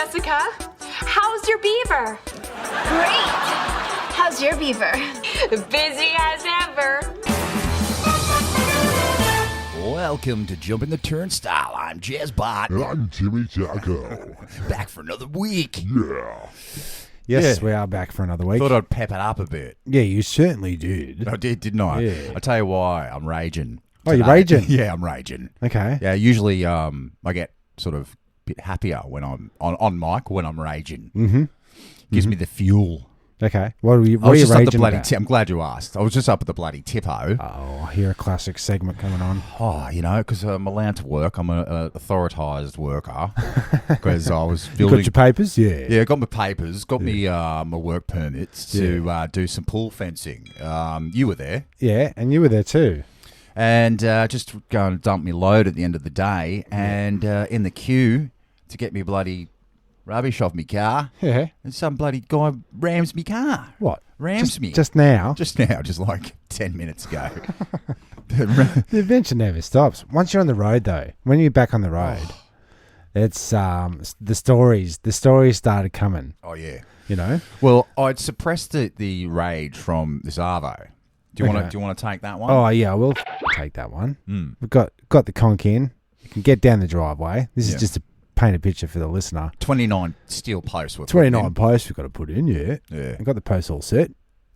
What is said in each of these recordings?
Jessica. How's your beaver? Great. How's your beaver? Busy as ever. Welcome to Jumping the Turnstile. I'm Jezbot. I'm Timmy Taco. Back for another week. Yeah. Yes, we are back for another week. Thought I'd pep it up a bit. Yeah, you certainly did. I did, didn't I? Yeah. I'll tell you why. I'm raging. Oh, you're today. raging? Yeah, I'm raging. Okay. Yeah, usually I get sort of a bit happier when I'm on mic when I'm raging. Mm-hmm. Gives me the fuel. Okay. What are you I was just up raging the bloody about? I'm glad you asked. I was just up at the bloody Tippo. Oh, I hear a classic segment coming on. Oh, you know, because I'm allowed to work. I'm an authorised worker because I was You building. got your papers? Yeah. Yeah, got my papers, got me my work permits to do some pool fencing. You were there. Yeah, and you were there too. And just go and dump me load at the end of the day. And in the queue to get me bloody rubbish off me car, Yeah. and some bloody guy rams me car. What? Rams me. Just now? Just now, just like 10 minutes ago. The adventure never stops. Once you're on the road, though, when you're back on the road, it's the stories started coming, Oh, yeah. you know? Well, I'd suppressed the rage from this Arvo. Do you Okay. want to take that one? Oh, yeah, I will take that one. Mm. We've got the conch in. You can get down the driveway. This Yeah. is just to paint a picture for the listener. 29 steel posts. 29 posts we've got to put in, yeah. Yeah. We've got the posts all set.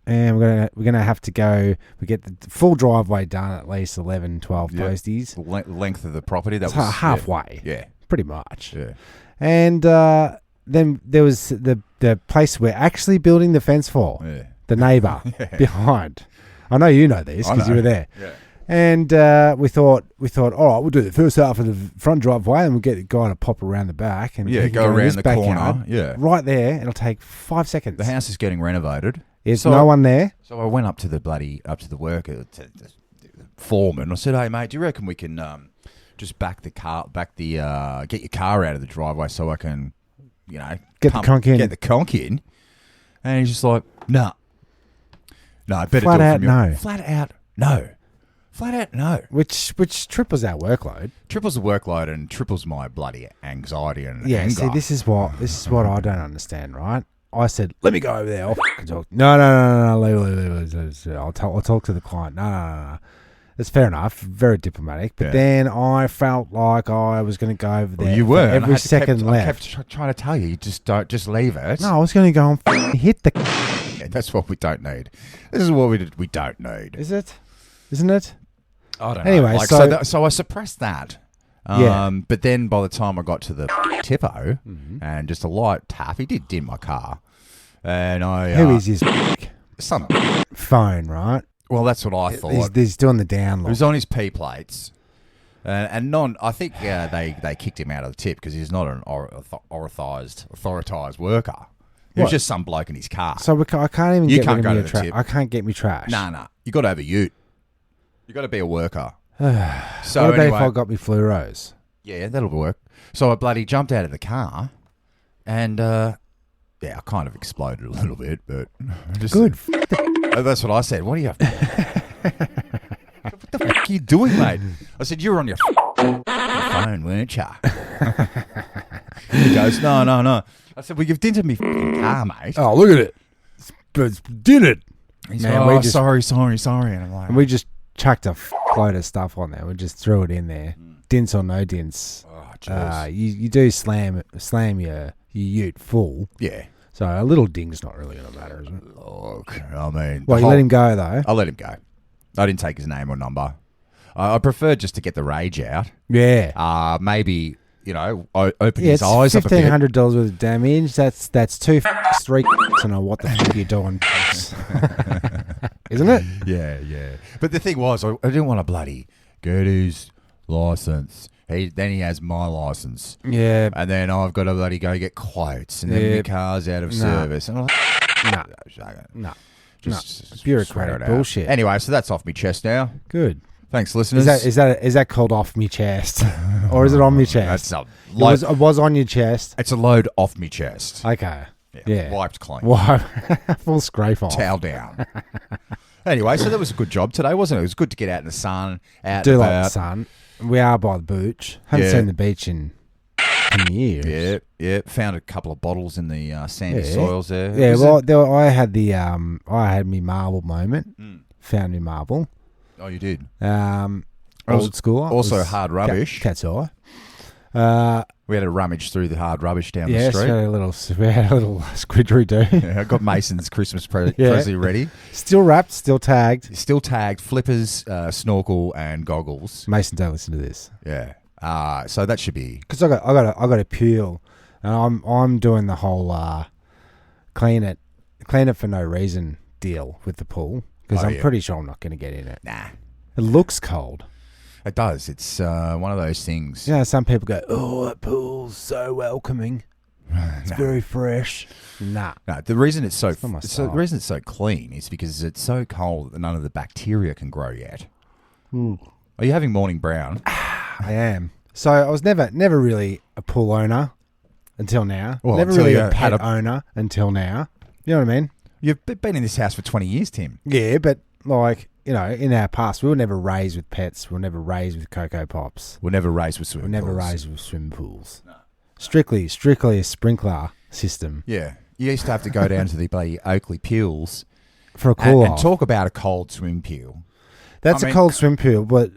And we're gonna have to go. We get the full driveway done at least 11, 12 Yeah. posties. The length of the property. That It's was halfway, Yeah. pretty much. Yeah. And then there was the place we're actually building the fence for. Yeah. The neighbour behind. I know you know this I because you know. were there. Yeah. And we thought, all right, we'll do the first half of the front driveway, and we'll get the guy to pop around the back, and Yeah, he can go in around this the backyard, corner. Yeah. right there. It'll take 5 seconds. The house is getting renovated. There's So- no one there. So I went up to the worker, to the foreman. I said, "Hey mate, do you reckon we can just get your car out of the driveway so I can, Get the conch in." Get the conch in." And he's just like, "No, better Flat do it out from your no. Flat out no, flat out no." Which triples our workload. Triples the workload and triples my bloody anxiety and Yeah, anger. see, this is what I don't understand, right? I said, let me go over there. I'll fucking talk. No, leave. I'll talk to the client. No. That's fair enough. Very diplomatic. But Yeah. then I felt like I was going to go over there. Well, you were. for every second I left. kept trying to tell you, just leave it. No, I was going to go and fucking hit the... Yeah, that's what we don't need. This is what we don't need. Is it? Isn't it? I don't know. Anyway, Like, so- so I suppressed that. Yeah. But then by the time I got to the Tippo and just a light tap, he did dim my car. And I... Who is his Some... phone, right? Well, that's what I thought. He's doing the It download. was on his P plates. And I think they kicked him out of the tip because he's not an authorised worker. He was What? just some bloke in his car. So I can't even You get can't rid go of to me the tip. I can't get me trash. Nah. You got to have a ute. You got to be a worker. So What about anyway, if I got me fluoros? yeah, that'll work. So I bloody jumped out of the car, and I kind of exploded a little bit, but just Good. That's what I said. What are you? What the fuck are you doing, mate? I said you were on your phone, weren't you? He goes, no. I said, well, you've dented me fucking car, mate. Oh, look at it. It's did it. He's Man, like, we oh, just- sorry. And I'm like, And we just chucked a load of stuff on there. We just threw it in there. Dints or no dints. oh, jeez. You do slam your ute full. Yeah. So a little ding's not really going to matter, is it? Look, I mean, Well, you let him go, though. I let him go. I didn't take his name or number. I preferred just to get the rage out. Yeah. Maybe, open Yeah, his it's eyes up a bit. $1,500 worth of damage. That's two three to know what the fuck you're doing. Isn't it? Yeah. But the thing was, I didn't want to bloody get his license. Then he has my license. Yeah. And then I've got to bloody go get quotes. And then Yeah. the car's out of No. service. And I'm like, No. just Bureaucratic swear it out. bullshit. Anyway, so that's off me chest now. Good. Thanks, listeners. Is that called off me chest, or is it on me chest? That's a It load, was on your chest. it's a load off me chest. Okay. Yeah. Wiped clean. Why? Full scrape off. Towel down. Anyway, so that was a good job today, wasn't it? It was good to get out in the sun. Out Do and like the about. sun. We are by the beach. Haven't Yeah. seen the beach in fucking years. Yeah, yeah. Found a couple of bottles in the sandy soils there. Yeah, Was well, I had me marble moment. Found me marble. oh, you did. Old school. Also hard rubbish. Cat's eye. We had a rummage through the hard rubbish down the Yes, street. we had a little squidgeridoo. Yeah, I got Mason's Christmas present ready. Still wrapped, still tagged. Still tagged, flippers, snorkel, and goggles. Mason, don't listen to this Yeah. So that should be. because I got a peel, and I'm doing the whole clean it for no reason deal with the pool because I'm pretty sure I'm not going to get in it. Nah. It looks cold. It does. It's one of those things. You know, some people go, "Oh, that pool's so welcoming. It's very fresh." Nah. No, the reason it's so not my the style. reason it's so clean is because it's so cold that none of the bacteria can grow yet. Are you having morning brown? I am. So I was never really a pool owner until now. Well, never until really you a pet had a- owner until now. You know what I mean? You've been in this house for 20 years, Tim. Yeah, but like, you know, in our past, we were never raised with pets. We were never raised with Cocoa Pops. We're never raised with We swimming were never pools. raised with swim pools. No. Strictly a sprinkler system Yeah. You used to have to go down to the bloody Oakley Pools for a cool and off. talk about a cold swim pool. That's I a mean- cold swim pool, but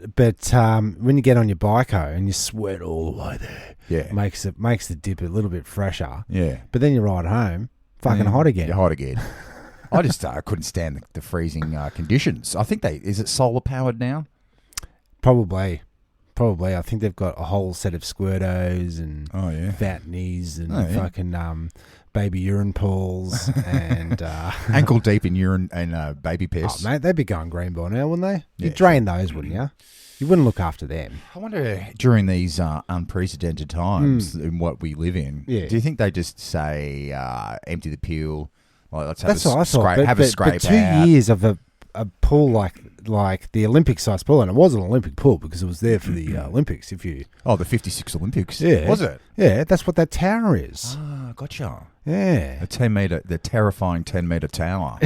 when you get on your bico and you sweat all the way there, Yeah. makes the dip a little bit fresher. Yeah. But then you ride home, fucking hot again. You're hot again. I just couldn't stand the freezing conditions. I think is it solar powered now? Probably. I think they've got a whole set of squirtos and Oh, yeah. fountainies and Oh, yeah. fucking baby urine pools and Ankle deep in urine and baby piss. oh, mate, they'd be going green by now, wouldn't they? Yeah, You'd drain those, wouldn't you? You wouldn't look after them. I wonder during these unprecedented times in what we live in, Yeah. do you think they just say empty the pool? Like, let's have That's what I thought. scrape, But, have but, a scrape but 2 out. years of a pool like the Olympic size pool, and it was an Olympic pool because it was there for the Olympics. If you Oh, the 56 Olympics. Yeah. Was it? yeah, that's what that tower is. Ah, gotcha. Yeah, The terrifying 10-meter tower.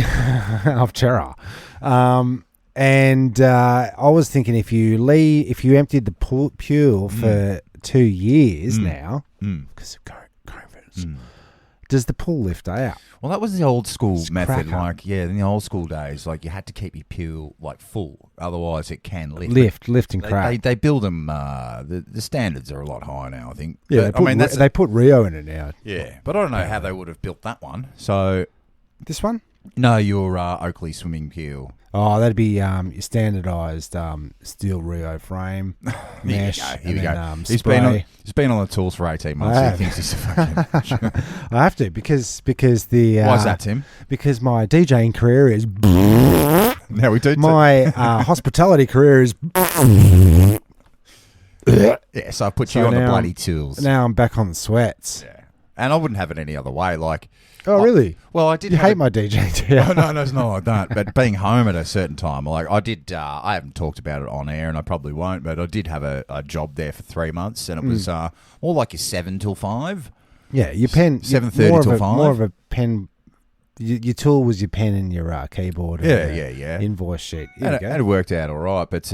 of terror. And I was thinking if you emptied the pool for 2 years now because of COVID, does the pool lift out? Well, that was the old school It's method. cracker. Like, yeah, in the old school days, like you had to keep your pool like full, otherwise it can lift. Lift and crack. They build them. The standards are a lot higher now, I think. Yeah, But, they put Rio in it now. yeah, but I don't know how they would have built that one. So This one? no, your Oakley swimming pool. Oh, that'd be your standardised steel Rio frame, mesh, Here and we then go. spray. He's been on the tools for 18 months. I He thinks he's a fucking. I have to because the Why is that, Tim? because my DJing career is Now we do. my hospitality career is Yeah, so I put So you on the now- bloody tools. now I'm back on the sweats. Yeah, and I wouldn't have it any other way. Like, Oh really? well, I did. You have hate my DJing, do you? No, it's not like that. But being home at a certain time, like I did, I haven't talked about it on air, and I probably won't. But I did have a job there for 3 months, and it was more like your 7 till 5. Yeah, your pen 7:30 till 5. More of a pen. Your tool was your pen and your keyboard. And Yeah. Invoice sheet. Here And you go. it worked out all right. But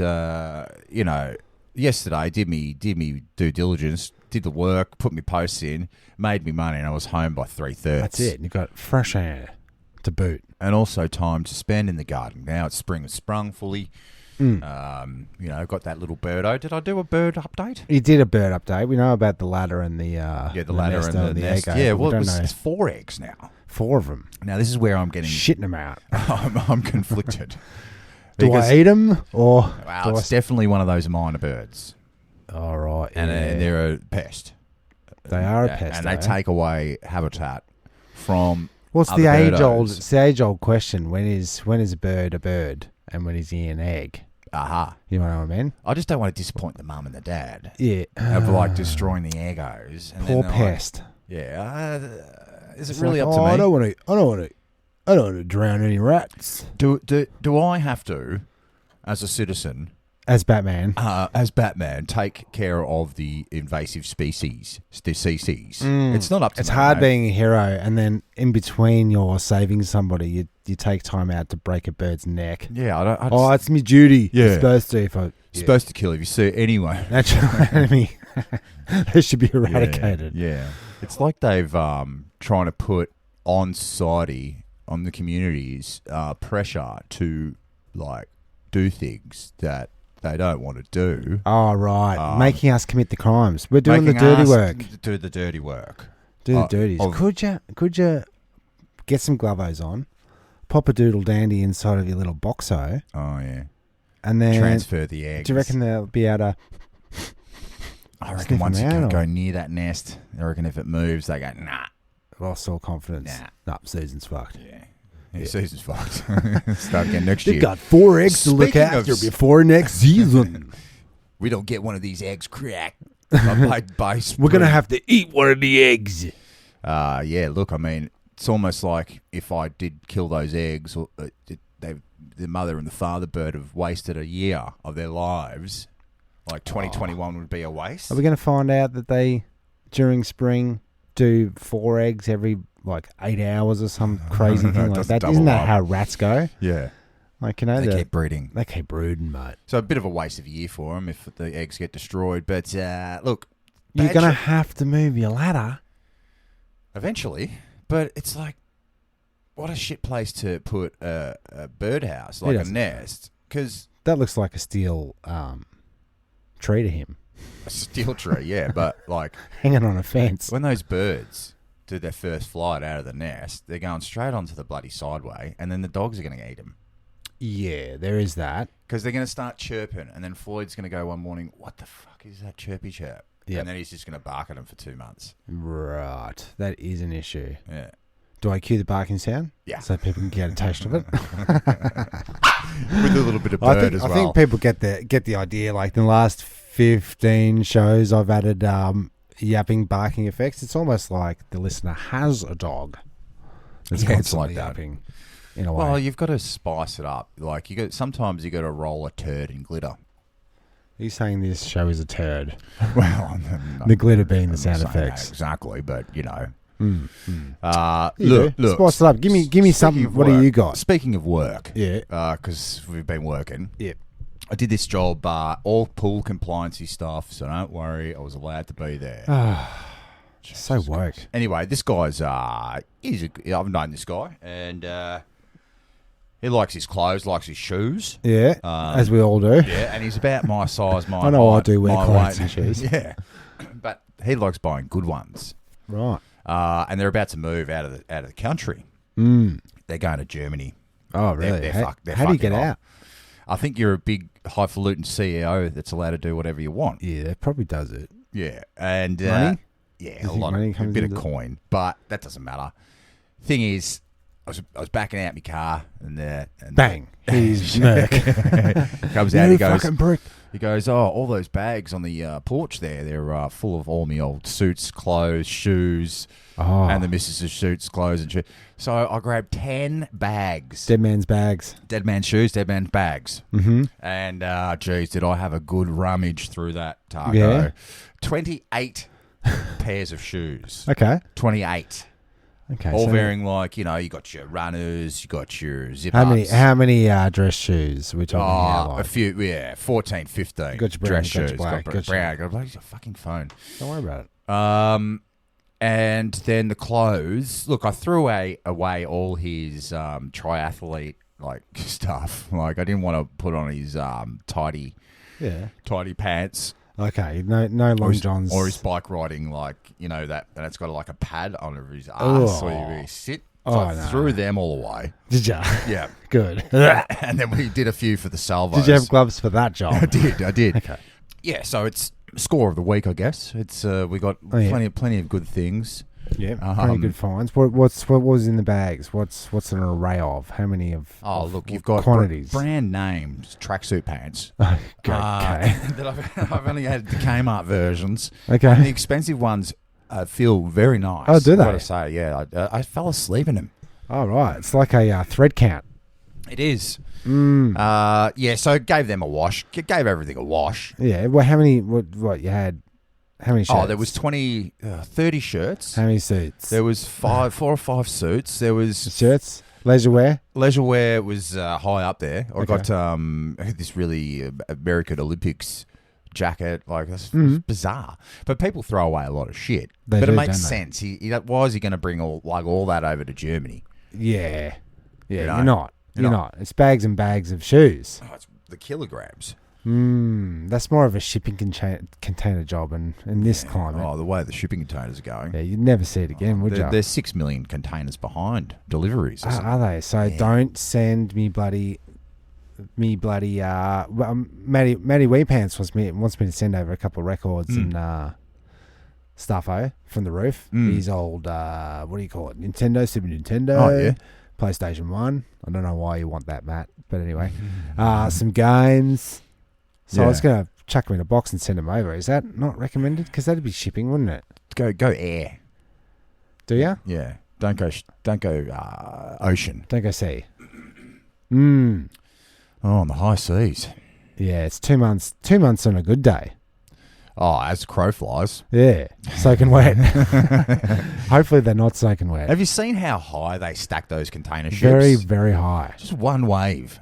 you know, yesterday did me due diligence, did the work, put me posts in, made me money, and I was home by 3:30. That's it. And you got fresh air to boot. And also time to spend in the garden. Now it's spring and sprung fully. You know, got that little birdo. Did I do a bird update? You did a bird update. We know about the ladder and the Yeah, the ladder nest and the nest. egg. Yeah, but we well, don't know. it's 4 eggs now. 4 of them. Now this is where I'm getting. Shitting them out. I'm conflicted. Do Because- I eat them or? Wow, do it's definitely one of those minor birds, All right. and yeah. they're a pest. They are a pest, and they eh? take away habitat from. What's other the age birdos. old? It's the age old question. When is a bird, and when is he an egg? Aha! You know what I mean? I just don't want to disappoint the mum and the dad Yeah. of like destroying the eggos. And Poor then they're like, pest. yeah. Is it It's really like, up to oh, me? I don't want to drown any rats. Do I have to, as a citizen, As Batman. as Batman, take care of the invasive species, the CCs? It's not up to It's me, hard mate. being a hero, and then in between you're saving somebody, you take time out to break a bird's neck. Yeah, I just, Oh, it's my duty. Yeah. You're supposed to. If I, you're supposed to kill if you see it anyway. natural enemy. They should be eradicated. Yeah. It's like they've trying to put on society, on the communities, pressure to like do things that they don't want to do. Oh, right. Making us commit the crimes. We're doing the Making dirty us work. Do the dirty work. Do the dirties. Could you get some glovos on, pop a doodle dandy inside of your little boxo, Oh yeah. and then Transfer the eggs. do you reckon they'll be able to? I reckon sniff once you them out, go or- near that nest, I reckon if it moves, they go nah. Lost all confidence. Nah. No, Susan's fucked. Yeah. Season's fucked. Start again next They've year. got 4 eggs to look Speaking of after before next season. We don't get one of these eggs cracked. by We're gonna have to eat one of the eggs. Yeah, look, I mean, it's almost like if I did kill those eggs, the mother and the father bird have wasted a year of their lives. Like 2021 would be a waste. Are we going to find out that they, during spring, do 4 eggs every, 8 hours or some crazy thing like Just that? double Isn't that up. how rats go? Yeah, They keep breeding. They keep brooding, mate. So a bit of a waste of a year for them if the eggs get destroyed. But look, You're bad going to shit- have to move your ladder. eventually. But it's like, what a shit place to put a birdhouse, like a doesn't. nest, because That looks like a steel tree to him, a steel tree, yeah. But like hanging on a fence. when those birds do their first flight out of the nest, they're going straight onto the bloody sideway, and then the dogs are going to eat them. Yeah, there is that. Because they're going to start chirping, and then Floyd's going to go one morning, what the fuck is that chirpy chirp? Yep. And then he's just going to bark at them for 2 months. Right. That is an issue. Yeah. Do I cue the barking sound? Yeah. So people can get a taste of it? With a little bit of bird as well. I think people get the idea. Like in the last 15 shows, I've added yapping, barking effects. It's almost like the listener has a dog. That's Yeah, it's constantly like that. yapping in a way. Well, you've got to spice it up. Like sometimes you got to roll a turd in glitter. Are you saying this show is a turd? Well, The glitter being the I'm sound not saying effects. that exactly, but you know. You Look, do. Spice it up. Give me speaking something. of What do work- you got? Speaking of work, Yeah. because we've been working. Yep. I did this job, all pool compliancy stuff, so don't worry, I was allowed to be there. So woke. Anyway, this guy's I've known this guy, and he likes his clothes, likes his shoes. Yeah, as we all do. Yeah, and he's about my size, my I know I height, do wear my clothes weight. and shoes. Yeah, but he likes buying good ones. Right. And they're about to move out of the country. They're going to Germany. Oh, really? They're How do you fucking get off. out? I think you're a big highfalutin CEO that's allowed to do whatever you want. Yeah, that probably does it. Yeah, and Money? yeah, You a think lot money of a comes bit of into it? coin, but that doesn't matter. Thing is, I was backing out my car, and Bang. He's Merc. comes out. You He goes, fucking prick. oh, all those bags on the porch there, they're full of all my old suits, clothes, shoes, Oh. and the missus's suits, clothes, and shit. So I grabbed 10 bags. Dead man's bags. Dead man's shoes, dead man's bags. Mm-hmm. And, geez, did I have a good rummage through that, Taco. Yeah. 28 pairs of shoes. Okay. 28. Okay. All so varying, like, you got your runners, you got your zip-ups. how many dress shoes are we talking about? A few, 14, 15 Got your brown, dress got your shoes. black, got got your- brown, got your fucking phone. Don't worry about it. And then the clothes. Look, I threw away all his triathlete like stuff. Like I didn't want to put on his tidy pants. Okay. No long johns. Or his bike riding, like that, and it's got like a pad under his ass where you sit. So I threw them all away. Did ya? Yeah, Good. and then we did a few for the salvos. Did you have gloves for that job? I did. Okay. Yeah, so it's score of the week, I guess. It's we got plenty of good things. Yeah, pretty good finds. What was in the bags? What's an array of? How many of? Oh, of- look, of you've got quantities. brand names tracksuit pants. Okay. That I've only had the Kmart versions. Okay. And the expensive ones feel very nice. Oh, do I've they? got to say, yeah. I fell asleep in them. All right. It's like a thread count. It is. Yeah, so gave them a wash. Gave everything a wash. Yeah. Well, how many? What you had? How many shirts? Oh, there was 30 shirts. How many suits? There was 4 or 5 suits. There was shirts. Leisure wear. leisure wear was high up there. I Okay. got this really American Olympics jacket. Like, that's bizarre. But people throw away a lot of shit. They but do, it makes don't they? sense. Why is he going to bring all that over to Germany? Yeah. Yeah, know? you're not. You're You're not. not. It's bags and bags of shoes. Oh, it's the kilograms. That's more of a shipping container job in this climate. Oh, the way the shipping containers are going. Yeah, you'd never see it again, would you? They're 6 million containers behind deliveries. Or something. Are they? So don't send me bloody. Maddie Weepants wants me to send over a couple of records and stuffo from the roof. These old what do you call it? Nintendo, Super Nintendo. Oh, yeah. PlayStation 1. I don't know why you want that, Matt. But anyway. Some games. So I was going to chuck them in a box and send them over. Is that not recommended? Because that'd be shipping, wouldn't it? Go air. Do you? Yeah. Don't go ocean. Don't go sea. Oh, on the high seas. Yeah, it's 2 months. 2 months on a good day. Oh, as the crow flies. Yeah, soaking wet. Hopefully they're not soaking wet. Have you seen how high they stack those container ships? Very, very high. Just one wave.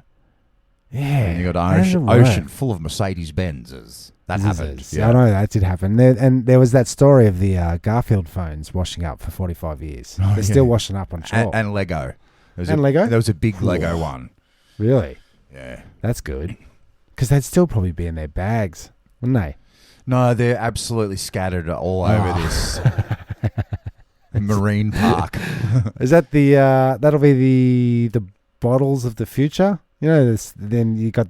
Yeah. And you got how does it work? ocean full of Mercedes-Benzes. That happened. Yeah. I know that did happen. There was that story of the Garfield phones washing up for 45 years. They're still washing up on shore. And Lego. Lego? There was a big Lego one. Really? Yeah. That's good. Because they'd still probably be in their bags, wouldn't they? No, they're absolutely scattered all over this marine park. Is that that'll be the bottles of the future? You know, then you got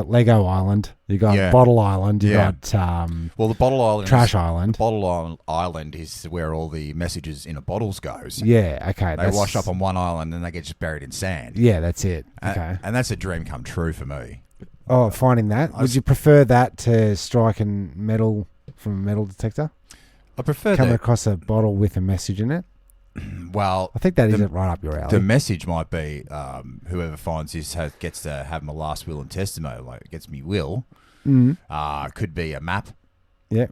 Lego Island, you got Bottle Island, you got well, the Bottle Island, Trash Island. The Bottle Island is where all the messages in the bottles goes. Yeah, okay. They wash up on one island and they get just buried in sand. Yeah, that's it. Okay, and that's a dream come true for me. Oh, finding that. Would you prefer that to striking metal from a metal detector? I prefer coming that. Across a bottle with a message in it. Well, I think that isn't right up your alley. The message might be whoever finds this gets to have my last will and testament. Like, gets me will. Could be a map. Yeah.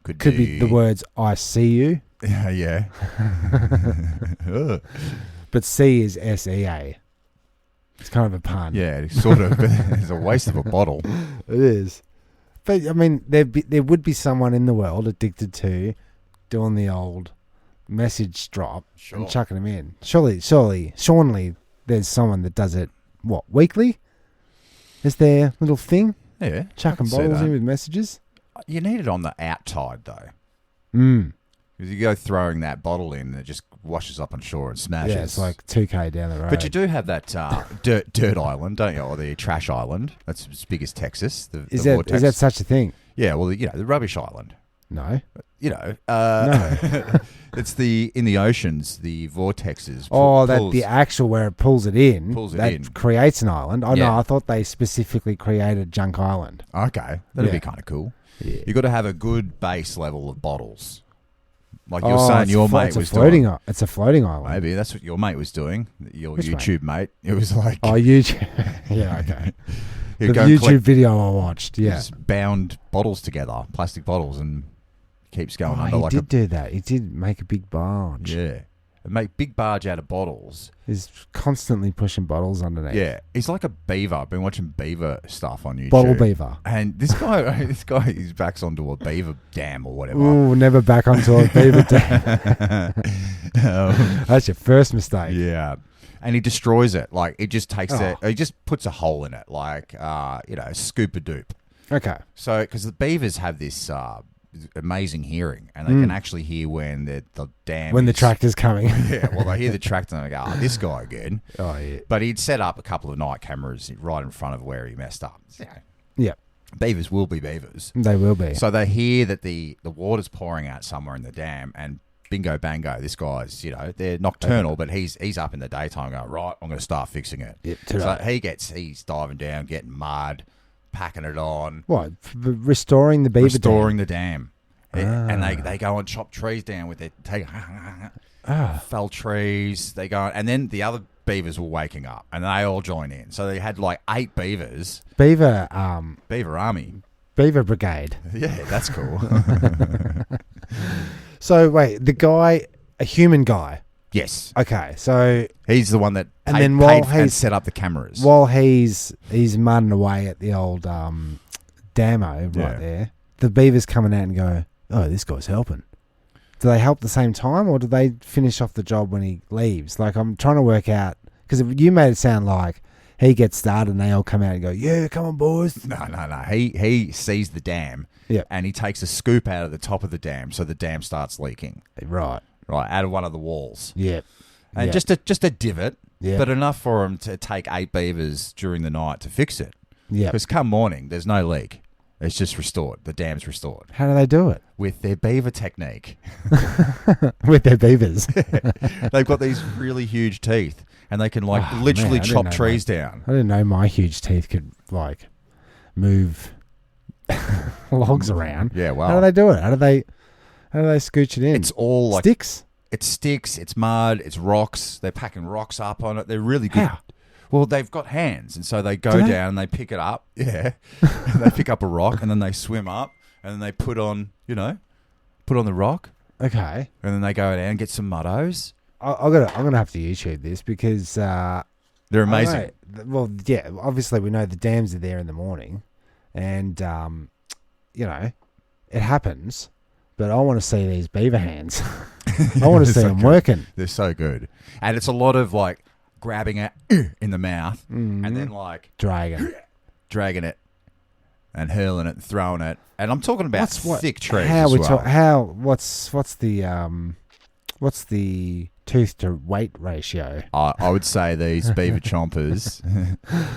Could be the words "I see you." Yeah. But C is SEA. It's kind of a pun. Yeah, it's sort of. It's a waste of a bottle. It is. But I mean, there would be someone in the world addicted to doing the old message drop and chucking them in. Surely, there's someone that does it. What, weekly? Is their little thing? Yeah, chucking bottles in with messages. You need it on the outside though. Because you go throwing that bottle in, and it just washes up on shore and smashes. Yeah, it's like 2K down the road. But you do have that dirt island, don't you? Or the trash island. That's as big as Texas. Is that such a thing? Yeah, well, the rubbish island. No. No. It's in the oceans, the vortexes. The actual where it pulls it in. Creates an island. Oh, no, I thought they specifically created Junk Island. Okay. That'd be kind of cool. Yeah. You've got to have a good base level of bottles. Like you're saying your mate was doing. It's a floating island. Maybe that's what your mate was doing. Your YouTube mate. It was like... Oh, YouTube. Yeah, okay. The YouTube video I watched, yeah. Just bound bottles together, plastic bottles, and keeps going under like... He did do that. He did make a big barge. Yeah. Make big barge out of bottles. He's constantly pushing bottles underneath. Yeah, he's like a beaver. I've been watching beaver stuff on YouTube. Bottle beaver. And this guy, his back's onto a beaver dam or whatever. Ooh, never back onto a beaver dam. That's your first mistake. Yeah. And he destroys it. Like, it just takes it. He just puts a hole in it. Like, scoop-a-doop. Okay. So, because the beavers have this... amazing hearing, and they can actually hear when the dam the tractor's coming. Yeah, well, they hear the tractor and they go, this guy again. Oh, yeah. But he'd set up a couple of night cameras right in front of where he messed up. Yeah. Beavers will be beavers. They will be. So they hear that the water's pouring out somewhere in the dam, and bingo bango, this guy's, they're nocturnal, but he's up in the daytime going, right, I'm going to start fixing it. Yep, so he's diving down, getting mud, packing it on. What? Restoring the beaver dam? Restoring the dam. And they go and chop trees down with fell trees. They go, and then the other beavers were waking up, and they all join in. So they had like 8 beavers. Beaver army. Beaver brigade. Yeah, that's cool. So wait, the guy, a human guy. Yes. Okay, so he's the one that paid and set up the cameras. While he's mudding away at the old damo right there. the beavers coming out and go, oh, this guy's helping? Do they help at the same time, or do they finish off the job when he leaves? Like, I'm trying to work out, because you made it sound like he gets started and they all come out and go, yeah, come on, boys. No. He sees the dam, and he takes a scoop out of the top of the dam, so the dam starts leaking. Right, out of one of the walls. Yeah, and just a divot, Yeah. but enough for him to take 8 beavers during the night to fix it. Yeah, because come morning, there's no leak. It's just restored. The dam's restored. How do they do it? With their beaver technique. With their beavers. They've got these really huge teeth, and they can literally chop trees down. I didn't know my huge teeth could move logs around. Yeah, wow. How do they do it? How do they scooch it in? It's all sticks. It's sticks. It's mud. It's rocks. They're packing rocks up on it. They're really good. How? Well, they've got hands, and so they go down and they pick it up. Yeah, they pick up a rock, and then they swim up, and then they put on the rock. Okay, and then they go down and get some muddos. I'm gonna have to YouTube this because they're amazing. Well, yeah, obviously we know the dams are there in the morning, and it happens. But I want to see these beaver hands. I want to see them working. They're so good, and it's a lot of grabbing it in the mouth and then dragging it and hurling it and throwing it. And I'm talking about thick trees. What's the tooth to weight ratio? I would say these beaver chompers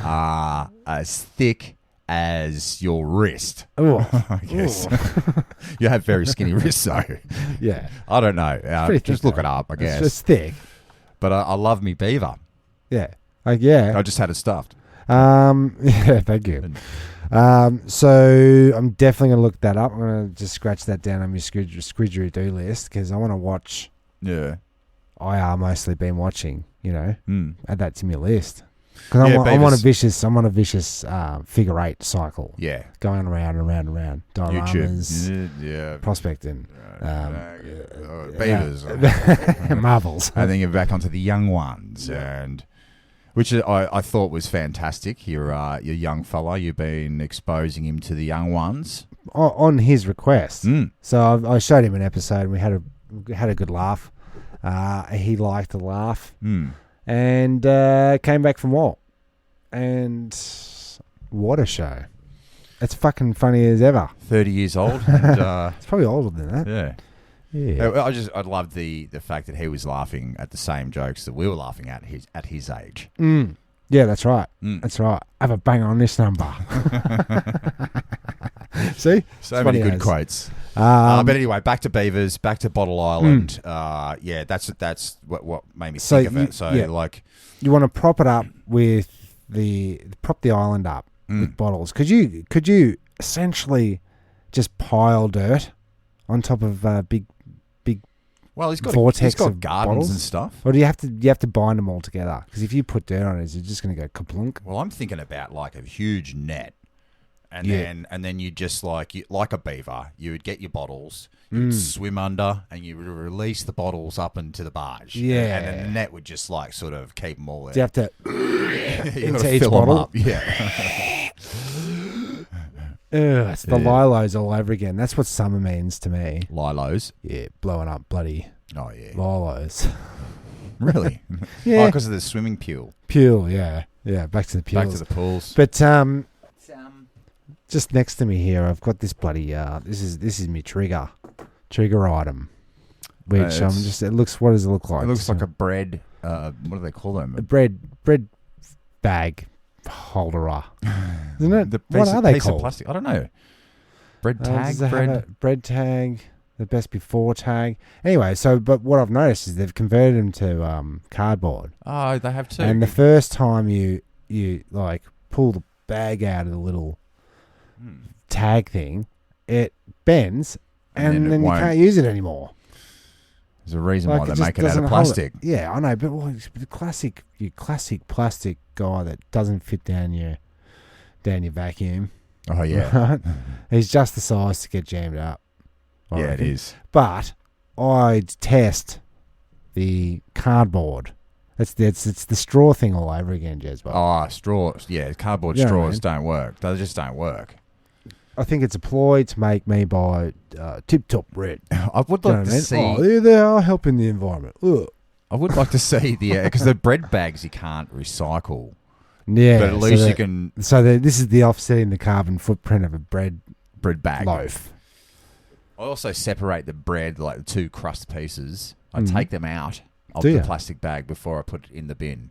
are as thick as your wrist. Oh, I guess. You have very skinny wrists, though. Yeah. I don't know. Just look it up, I guess. It's just thick. But I love me beaver. Yeah. I just had it stuffed. Yeah, thank you. So I'm definitely going to look that up. I'm going to just scratch that down on my squidgeridoo list because I want to watch. Yeah. mostly been watching, add that to my list. Because I'm on a vicious figure 8 cycle. Yeah. Going around and around and around. Dioramas. Yeah. Prospecting. Beavers. Marvels. And then you're back onto the young ones, and which I thought was fantastic. You're young fella. You've been exposing him to the young ones. On his request. So I showed him an episode and we had a good laugh. He liked the laugh. And came back from war. And what a show. It's fucking funny as ever. 30 years old. And, it's probably older than that. Yeah. Yeah. I loved the fact that he was laughing at the same jokes that we were laughing at his age. Yeah, that's right. That's right. Have a bang on this number. See? So many good quotes. But anyway, back to beavers, back to Bottle Island. That's what made me think of it. So you want to prop it up with prop the island up with bottles. Could you essentially just pile dirt on top of big well, he's got vortex gardens bottles and stuff. Or do you have to bind them all together? Because if you put dirt on it, it's just going to go kaplunk. Well, I'm thinking about a huge net. And then you just like a beaver, you would get your bottles, you'd swim under, and you would release the bottles up into the barge. Yeah, and then the net would just sort of keep them all there. Do you have to you into each fill bottle? them up. Yeah. It's the Lilos all over again. That's what summer means to me. Lilos. Yeah, blowing up bloody. Oh yeah. Lilos. Really? Yeah. Oh, because of the swimming pool. Pool, yeah. Back to the pools. Back to the pools. But just next to me here, I've got this bloody. This is my trigger item, which it looks. What does it look like? It looks like a bread. What do they call them? A bread bag holder, isn't it? What are they piece called? Of plastic. I don't know. Bread Does tag. it have a bread tag. The best before tag. Anyway, but what I've noticed is they've converted them to cardboard. Oh, they have too. And the first time you pull the bag out of the little tag thing, it bends, and then you can't use it anymore. There's a reason why they make it out of plastic. Yeah, I know, but the classic plastic guy that doesn't fit down your vacuum. Oh yeah, right? He's just the size to get jammed up. Yeah, it is. But I'd test the cardboard. It's the straw thing all over again, Jezbot. Oh, straws. Yeah, cardboard straws don't work. They just don't work. I think it's a ploy to make me buy Tip Top Red. I would Do you know like what to I mean? see. Oh, they are helping the environment. Ugh. I would like to see the because the bread bags you can't recycle, Yeah, but at least you can So this is the offsetting the carbon footprint of a bread bag loaf. I also separate the bread, like the two crust pieces. I take them out of Do the ya? plastic bag before I put it in the bin.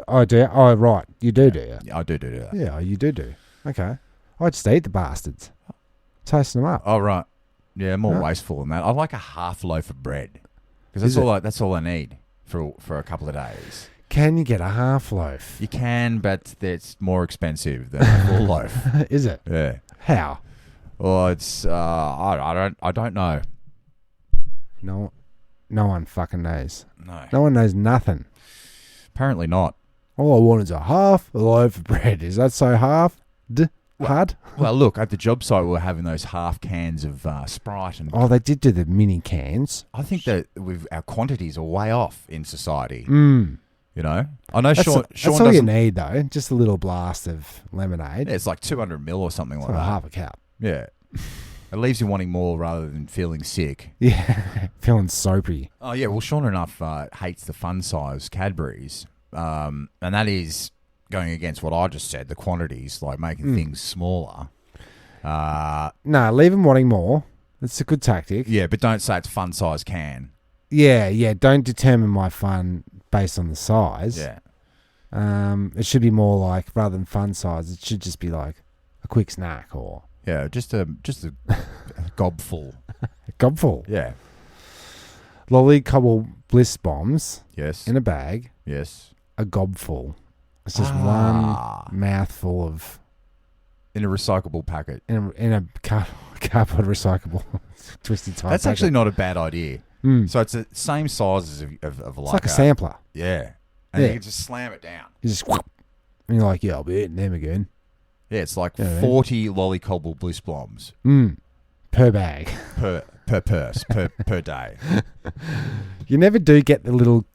Oh, do you? Oh, right. You do you? Yeah, I do that. Yeah, you do. Okay. I just eat the bastards. Toast them up. Oh, right. Yeah, more Huh? wasteful than that. I like a half loaf of bread because Is that's all I need for a couple of days. Can you get a half loaf? You can, but it's more expensive than a full loaf. Is it? Yeah. How? Well, it's I don't know. No one fucking knows. No. No one knows nothing. Apparently not. All I want is a half a loaf of bread. Is that so hard? Well, look, at the job site, we were having those half cans of Sprite, and Oh, they did do the mini cans. I think that our quantities are way off in society. Mm. You know, I know That's Sean all you doesn't. need, though. Just a little blast of lemonade. Yeah, it's like 200 ml or something It's like not that. half a cup. Yeah, it leaves you wanting more rather than feeling sick. Yeah, feeling soapy. Oh yeah, well, Sean enough hates the fun size Cadbury's, and that is going against what I just said. The quantities, like making things smaller. No, leave them wanting more. It's a good tactic. Yeah, but don't say it's fun size can. Yeah. Don't determine my fun based on the size. Yeah. It should be more like, rather than fun size, it should just be like a quick snack or Yeah, just a gobful. a gobful. Yeah. Lollygobble bliss bombs Yes. in a bag, Yes. a gobful. It's just Ah. one mouthful of In a recyclable packet. in a cardboard recyclable twisted tie. That's actually not a bad idea. Mm. So it's the same size of It's like, like a sampler. Yeah. And Yeah. you can just slam it down. You just whoop, and you're like, yeah, I'll be eating them again. Yeah, it's like Yeah, man. 40 lollygobble bliss bombs Per bag. per purse per day. You never do get the little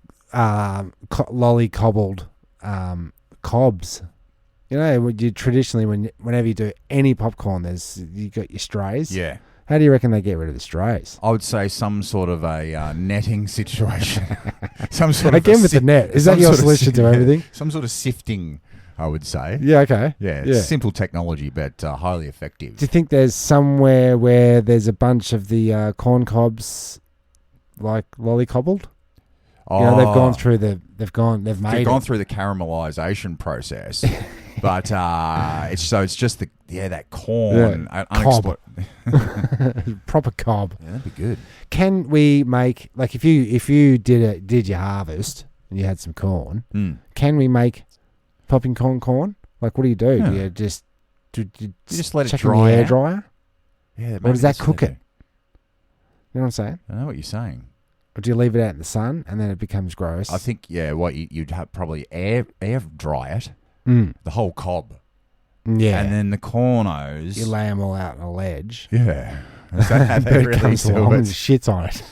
lolly cobbled cobs. You know, whenever you do any popcorn, you got your strays. Yeah. How do you reckon they get rid of the strays? I would say some sort of a netting situation. Some sort of Again with the net. Is that some your sort of solution to everything? Some sort of sifting, I would say. Yeah, okay. Yeah, it's simple technology, but highly effective. Do you think there's somewhere where there's a bunch of the corn cobs like lolly cobbled? Oh, You know, they've gone through they've made they've gone it. through the caramelization process, but it's just that corn Cob. Proper cob. Yeah, that'd be good. Can we make, like, if you did your harvest and you had some corn, can we make popping corn? Like, what do you do? Yeah. Do you just You just let it chuck in dry the air out. dryer? Yeah, Or does that cook it? You know what I'm saying? I know what you're saying. Or do you leave it out in the sun and then it becomes gross? I think you'd have probably air dry it, the whole cob, Yeah. and then the cornos. You lay them all out on a ledge. Yeah, is that how they Bird really comes do along and it? shits on it.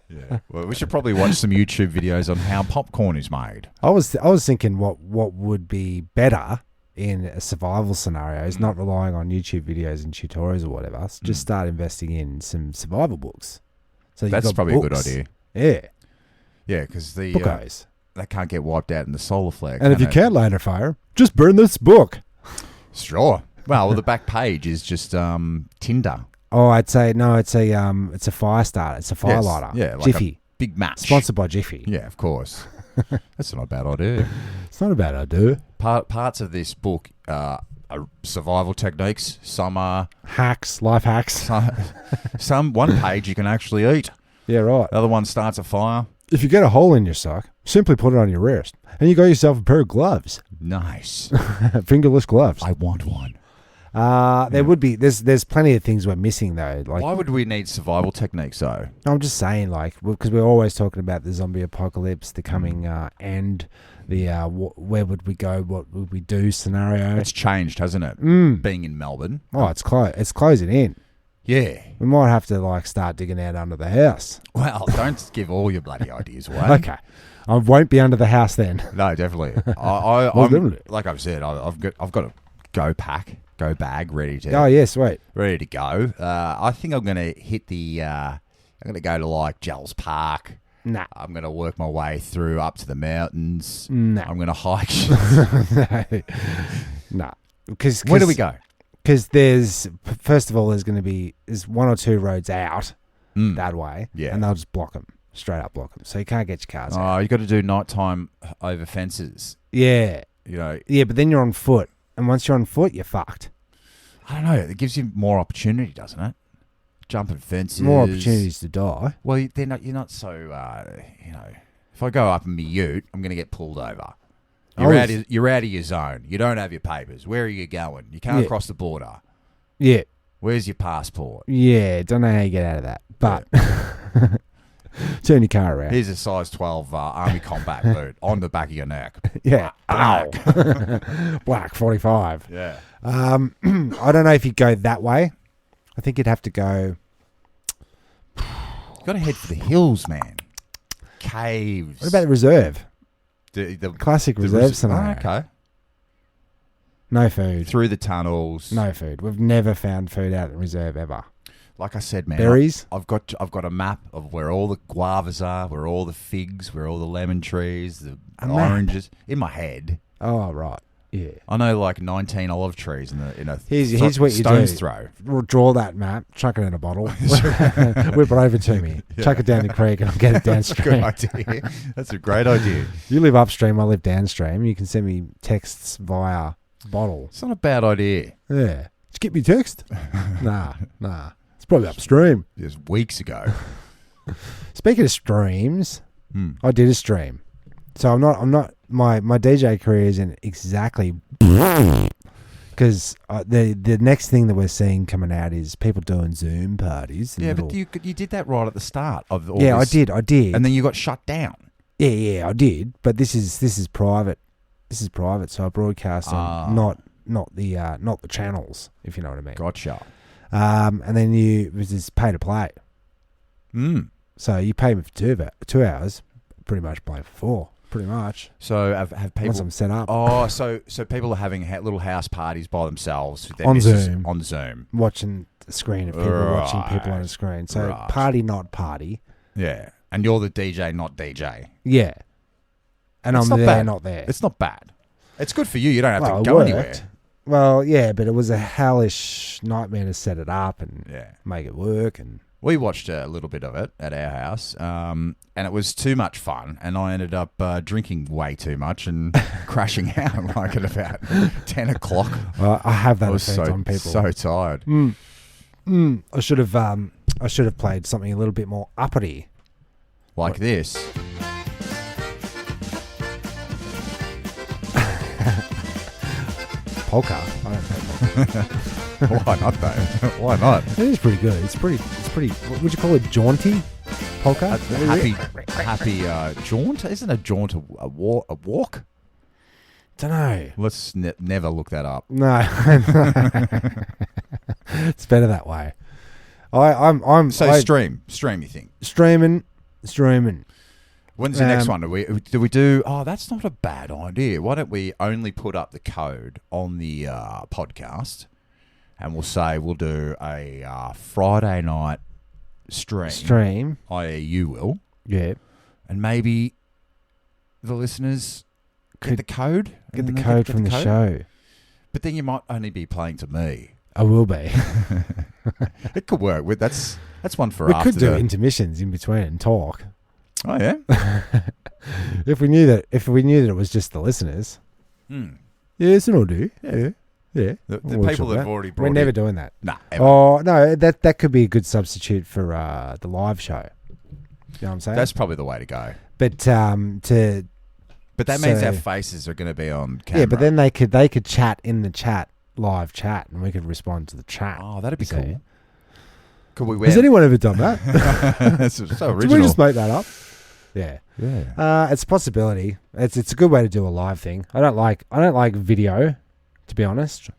Yeah. Well, we should probably watch some YouTube videos on how popcorn is made. I was thinking what would be better in a survival scenario is not relying on YouTube videos and tutorials or whatever. So just start investing in some survival books. So you've That's got probably a good books. idea. Yeah, Yeah, because the bookos. they can't get wiped out in the solar flare. And if you it? can't light a fire, just burn this book. Sure. Well, the back page is just Tinder. Oh, I'd say no. It's a fire starter. It's a fire Yes. lighter. Yeah, like Jiffy, a big match. sponsored by Jiffy. Yeah, of course. That's not a bad idea. It's not a bad idea. Parts of this book are survival techniques. Some are Hacks, life hacks. some one page you can actually eat. Yeah, right. The other one starts a fire. If you get a hole in your sock, simply put it on your wrist, and you got yourself a pair of gloves, Nice. fingerless gloves. I want one. There would be. There's plenty of things we're missing though. Like, Why would we need survival techniques though? I'm just saying, like, because we're always talking about the zombie apocalypse, the coming end, the where would we go, what would we do scenario. It's changed, hasn't it? Being in Melbourne. Oh, it's closing in. Yeah. We might have to like start digging out under the house. Well, don't give all your bloody ideas away. Okay, I won't be under the house then. No, definitely. Well, I'm, definitely. like I've said, I've got a go pack. go bag ready to Oh, yeah, sweet. go. I think I'm going to hit the. I'm going to go to like Gels Park. Nah. I'm going to work my way through up to the mountains. Nah. I'm going to hike. Nah. Cause, Where do we go? Because first of all, there's one or two roads out that way. Yeah. And they'll just block them. Straight up block them. So you can't get your cars out. Oh, you got to do nighttime over fences. Yeah. You know. Yeah, but then you're on foot. And once you're on foot, you're fucked. I don't know. It gives you more opportunity, doesn't it? Jumping fences. More opportunities to die. Well, you're not so, you know, if I go up in my ute, I'm going to get pulled over. You're out of your zone. You don't have your papers. Where are you going? You can't cross the border. Yeah. Where's your passport? Yeah, don't know how you get out of that. But turn your car around. Here's a size 12 Army combat boot on the back of your neck. Yeah. Black. Black 45. Yeah. I don't know if you go that way. I think you'd have to go. Got to head for the hills, man. Caves. What about the reserve? The Classic reserve scenario. Oh, okay. No food. Through the tunnels. No food. We've never found food out in the reserve ever. Like I said, man. Berries? I've got a map of where all the guavas are, where all the figs, where all the lemon trees, the oranges. In my head. Oh, right. Yeah. I know like 19 olive trees in a Here's what you stone's do. throw. Draw that map, chuck it in a bottle, whip it over to me, chuck it down the creek, and I'll get it downstream. Good idea. That's a great idea. You live upstream, I live downstream. You can send me texts via bottle. It's not a bad idea. Yeah. Did you get me text? Nah. It's probably upstream. Just weeks ago. Speaking of streams, I did a stream. So I'm not my DJ career isn't exactly because the next thing that we're seeing coming out is people doing Zoom parties. Yeah, but you did that right at the start of all yeah, this. I did, and then you got shut down. Yeah, I did. But this is private. This is private, so I broadcast on not the channels, if you know what I mean. Gotcha. And then it was just pay to play. So you pay me for 2 hours, pretty much play for 4. Pretty much. So have people... Once I'm set up. Oh, so people are having little house parties by themselves. With their On missus Zoom. On Zoom. Watching the screen of people watching people on the screen. So party, not party. Yeah. And you're the DJ, not DJ. Yeah. And It's I'm not there, bad. not there. It's not bad. It's good for you. You don't have to It go worked. anywhere. Well, yeah, but it was a hellish nightmare to set it up and make it work. And we watched a little bit of it at our house, and it was too much fun. And I ended up drinking way too much and crashing out like at about 10 o'clock. I have that I was effect on people. so tired. I should have played something a little bit more uppity, like this. Polka. I don't play polka. Why not though? Why not? It is pretty good. It's pretty. What would you call it? Jaunty polka? Happy jaunt. Isn't a jaunt a walk? Don't know. Let's never look that up. No, it's better that way. I'm stream. You think streaming. When's the next one? Do we do? Oh, that's not a bad idea. Why don't we only put up the code on the podcast, and we'll say we'll do a Friday night stream. I.e., you will. Yeah. And maybe the listeners get the code. Get the code from the show. But then you might only be playing to me. I will be. It could work. That's one for we after. We could do intermissions in between and talk. Oh yeah. If we knew that it was just the listeners. Yes, and I'll do. Yeah. The people that have already brought We're never doing that. Nah. Ever. Oh no, that could be a good substitute for the live show. You know what I'm saying? That's probably the way to go. But But that means our faces are going to be on camera. Yeah, but then they could chat in the live chat, and we could respond to the chat. Oh, that'd be cool. Could we? Has anyone ever done that? That's so original. Did we just make that up? Yeah. Yeah. It's a possibility. It's a good way to do a live thing. I don't like video, to be honest.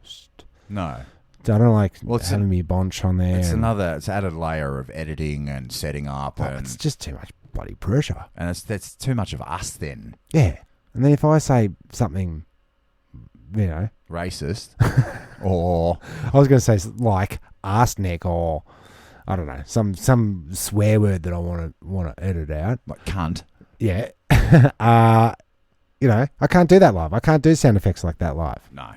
No. I don't like having me bonch on there. It's added layer of editing and setting up. And it's just too much bloody pressure. And that's too much of us then. Yeah. And then if I say something, racist, Or I was going to say like arsenic or I don't know some swear word that I want to edit out. like cunt. Yeah, I can't do that live. I can't do sound effects like that live. No.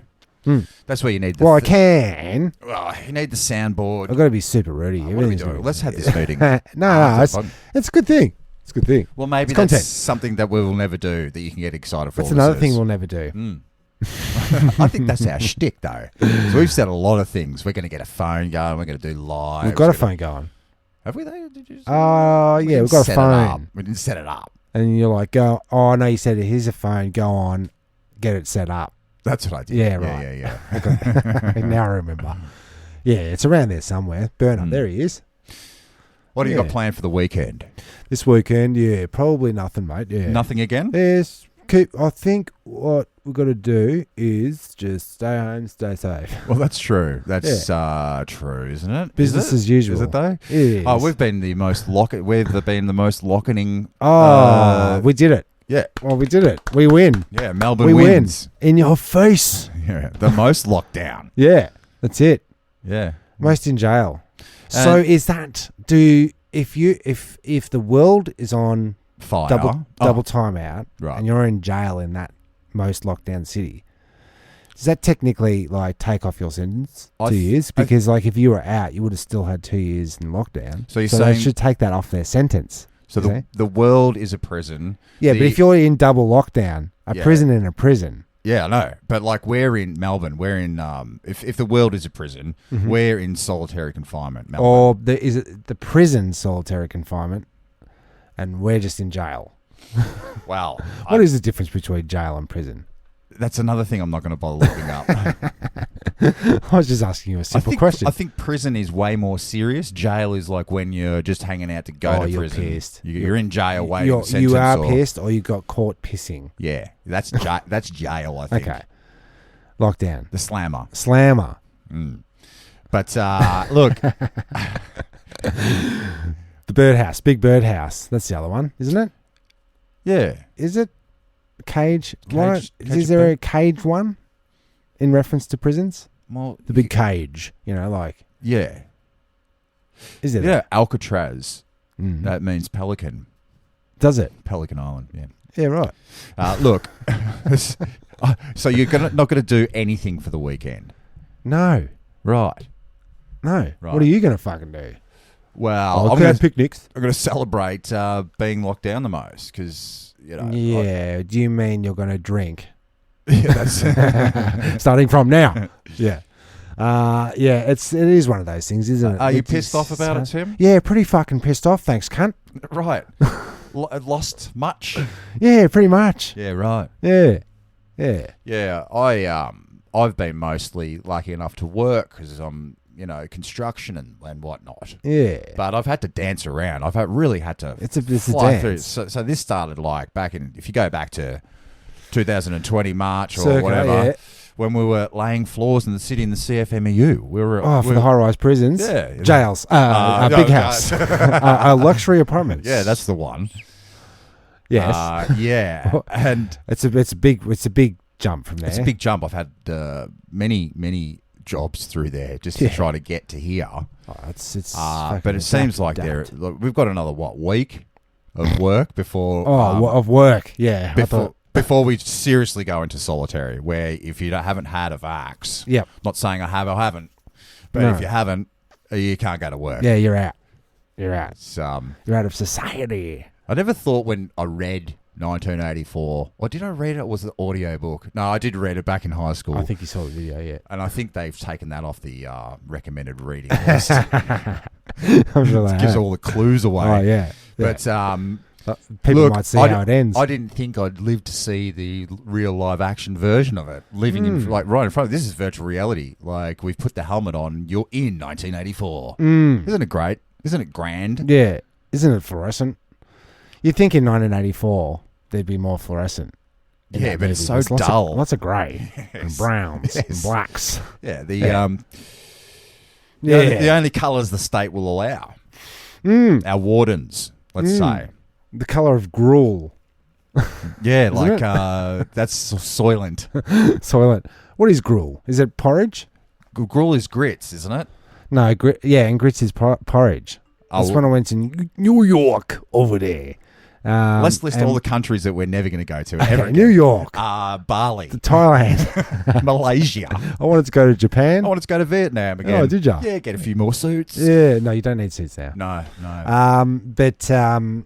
Hmm. That's where you need the... Well, I can. Well, you need the soundboard. I've got to be super rudy. What are we doing? Let's have this meeting. No, it's a good thing. It's a good thing. Well, maybe It's that's content. something that we will never do that you can get excited for. That's another listeners. thing we'll never do. I think that's our shtick, though. So we've said a lot of things. We're going to get a phone going. We're going to do live. We've got a phone going. Have we, though? Did you say- Oh, We yeah, didn't we've got a set it up. phone. We didn't set it up. And you're like, go, oh, no, you said it. Here's a phone. Go on. Get it set up. That's what I did. Yeah, right. Yeah. Now I remember. Yeah, it's around there somewhere. Bernard, there he is. What have you got Yeah. planned for the weekend? This weekend, yeah, probably nothing, mate. Yeah. Nothing again? Yes. I think what we've got to do is just stay home, stay safe. Well, that's true. That's true, isn't it? Business Is it? as usual. Is it though? It is. Oh, we've been the most lockening. We did it. Yeah, Well, we did it. We win. yeah. Melbourne We wins. win. In your face. Yeah, the most lockdown. Yeah, that's it. Yeah. Most in jail. So is that if the world is on Fire. double timeout Right. and you're in jail in that most lockdown city, does that technically like take off your sentence 2 years? Because like if you were out, you would have still had 2 years in lockdown. So you're they saying- should take that off their sentence. So you see? the world is a prison. Yeah, but if you're in double lockdown, a Yeah. prison in a prison. Yeah, I know. But like we're in Melbourne. We're in if the world is a prison, we're in solitary confinement. Melbourne. Or is it the prison solitary confinement and we're just in jail? Wow. What is the difference between jail and prison? That's another thing I'm not going to bother looking up. I was just asking you a simple question. I think prison is way more serious. Jail is like when you're just hanging out to go to you're prison. pissed. You're in jail waiting You're- for sentence. you are or- pissed or you got caught pissing. Yeah, that's that's jail. I think. Okay. Lockdown. The slammer. Slammer. But look, The birdhouse. Big birdhouse. That's the other one, isn't it? yeah, Is it? Cage. Cage Is there a cage one in reference to prisons? well, The big cage. Like, yeah, is it? yeah. Alcatraz. Mm. That means pelican. Does it? Pelican Island. Yeah. Yeah, right. Look, so you're not going to do anything for the weekend, No. right? No. Right. What are you going to fucking do? Well, I'm I'm going going to picnics. to celebrate being locked down the most because Yeah. Do you mean you're going to drink? yeah, that's Starting from now. Yeah. Yeah, it is one of those things, isn't it? Are you It's pissed off just, about it, Tim? Yeah, pretty fucking pissed off, thanks, cunt. Right. Lost much? Yeah, pretty much. Yeah, right. Yeah. Yeah. Yeah, I've been mostly lucky enough to work because I'm construction and whatnot. Yeah. But I've had to dance around. I've really had to It's a fly through. dance. So this started like back in, if you go back to 2020 March or Circa, whatever, yeah. when we were laying floors in the city in the CFMEU. For the high-rise prisons. Yeah. Jails. Big house. Luxury apartments. Yeah, that's the one. Yes. Yeah, and It's a big jump from there. it's a big jump. I've had many jobs through there just to try to get to here. Oh, it's But it seems like we've got another week of work before of work. Yeah. I thought- before we seriously go into solitary, where if you haven't had a vax, Yep. not saying I have or haven't, but No. if you haven't, you can't go to work. Yeah, you're out. You're out. It's, You're out of society. I never thought when I read 1984, or did I read it? Was it an audio book? No, I did read it back in high school. I think you saw the video, yeah. And I think they've taken that off the recommended reading list. I'm sure they It gives have. all the clues away. Oh, yeah. But People look, might see how it ends. I didn't think I'd live to see the real live action version of it. Living in right in front of this is virtual reality. Like we've put the helmet on, you're in 1984. Isn't it great? Isn't it grand? Yeah. Isn't it fluorescent? You'd think in 1984 there'd be more fluorescent. in Yeah, that but it's movie. so There's dull. Lots of grey and browns and Yes. blacks. Yeah, the Yeah. the only colours the state will allow. Our wardens, let's say. The colour of gruel. Yeah, Isn't like that's Soylent. Soylent. What is gruel? Is it porridge? gruel is grits, isn't it? No, and grits is porridge. That's when I went to New York over there. Let's list all the countries that we're never going to go to. Ever New York. Bali. Thailand. Malaysia. I wanted to go to Japan. I wanted to go to Vietnam again. Oh, did you? Yeah, get a few more suits. Yeah, no, you don't need suits now. No. But I'm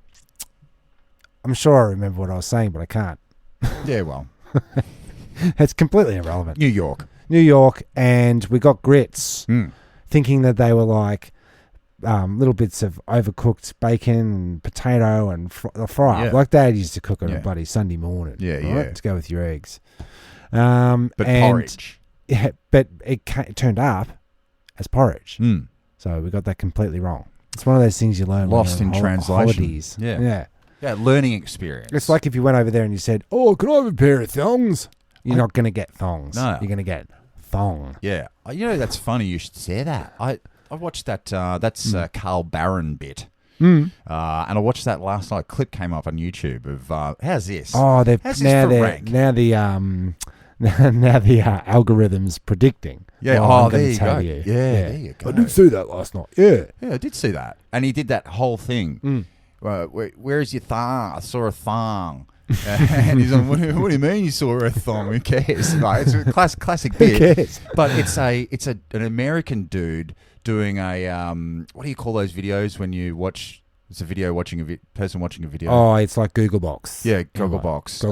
sure I remember what I was saying, but I can't. Yeah, well. It's completely irrelevant. New York, and we got grits, thinking that they were like little bits of overcooked bacon and potato and fry up. Like Dad used to cook on a bloody Sunday morning. To go with your eggs. But porridge. Yeah, but it turned up as porridge. So we got that completely wrong. It's one of those things you learn Lost in translation. Holidays. Yeah, learning experience. It's like if you went over there and you said, "Oh, can I have a pair of thongs?" You're not going to get thongs. No. You're going to get thong. Yeah. That's funny you should say that. I watched that. That's Carl Barron bit. And I watched that last night. A clip came up on YouTube of how's this? Oh, now the algorithm's predicting. Yeah. Well, there you go. Yeah, there you go. I did see that last night. Yeah, I did see that, and he did that whole thing. Where's your thong? I saw a thong. And he's like, what do you mean you saw a thong? Who cares? Like, it's a classic bit. Who cares? But it's an American dude doing a what do you call those videos when you watch? It's a video watching a person watching a video. Oh, it's like Googlebox. Yeah, Googlebox.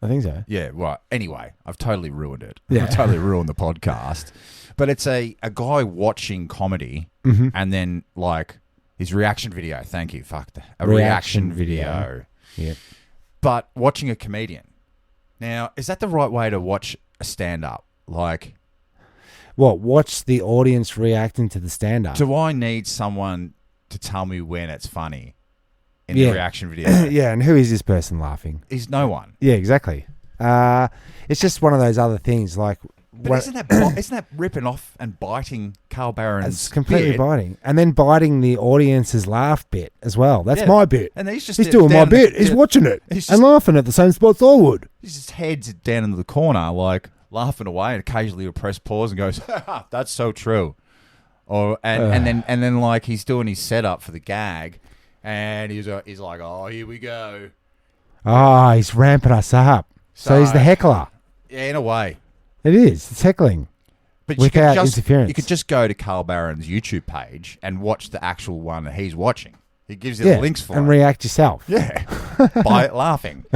I think so. Yeah, right. Anyway, I've totally ruined it. Yeah. I've totally ruined the podcast. But it's a guy watching comedy and then like his reaction video. Thank you. Fuck that. A reaction video. Yeah. But watching a comedian. Now, is that the right way to watch a stand-up? Like, what? Watch the audience reacting to the stand-up. Do I need someone to tell me when it's funny in the reaction video? Yeah, and who is this person laughing? He's no one. Yeah, exactly. It's just one of those other things like... But isn't that ripping off and biting Carl Barron's It's completely bit? biting. And then biting the audience's laugh bit as well. That's my bit. And he's doing my bit. He's watching it and laughing at the same spots I would. His just heads down into the corner, like laughing away, and occasionally he'll press pause and goes, "That's so true." And then like he's doing his setup for the gag, and he's like, "Oh, here we go." Ah, he's ramping us up. So he's the heckler. Yeah, in a way. It is. It's heckling. But without interference. You could just go to Carl Barron's YouTube page and watch the actual one that he's watching. He gives you the links for and it. react yourself. Yeah. By laughing.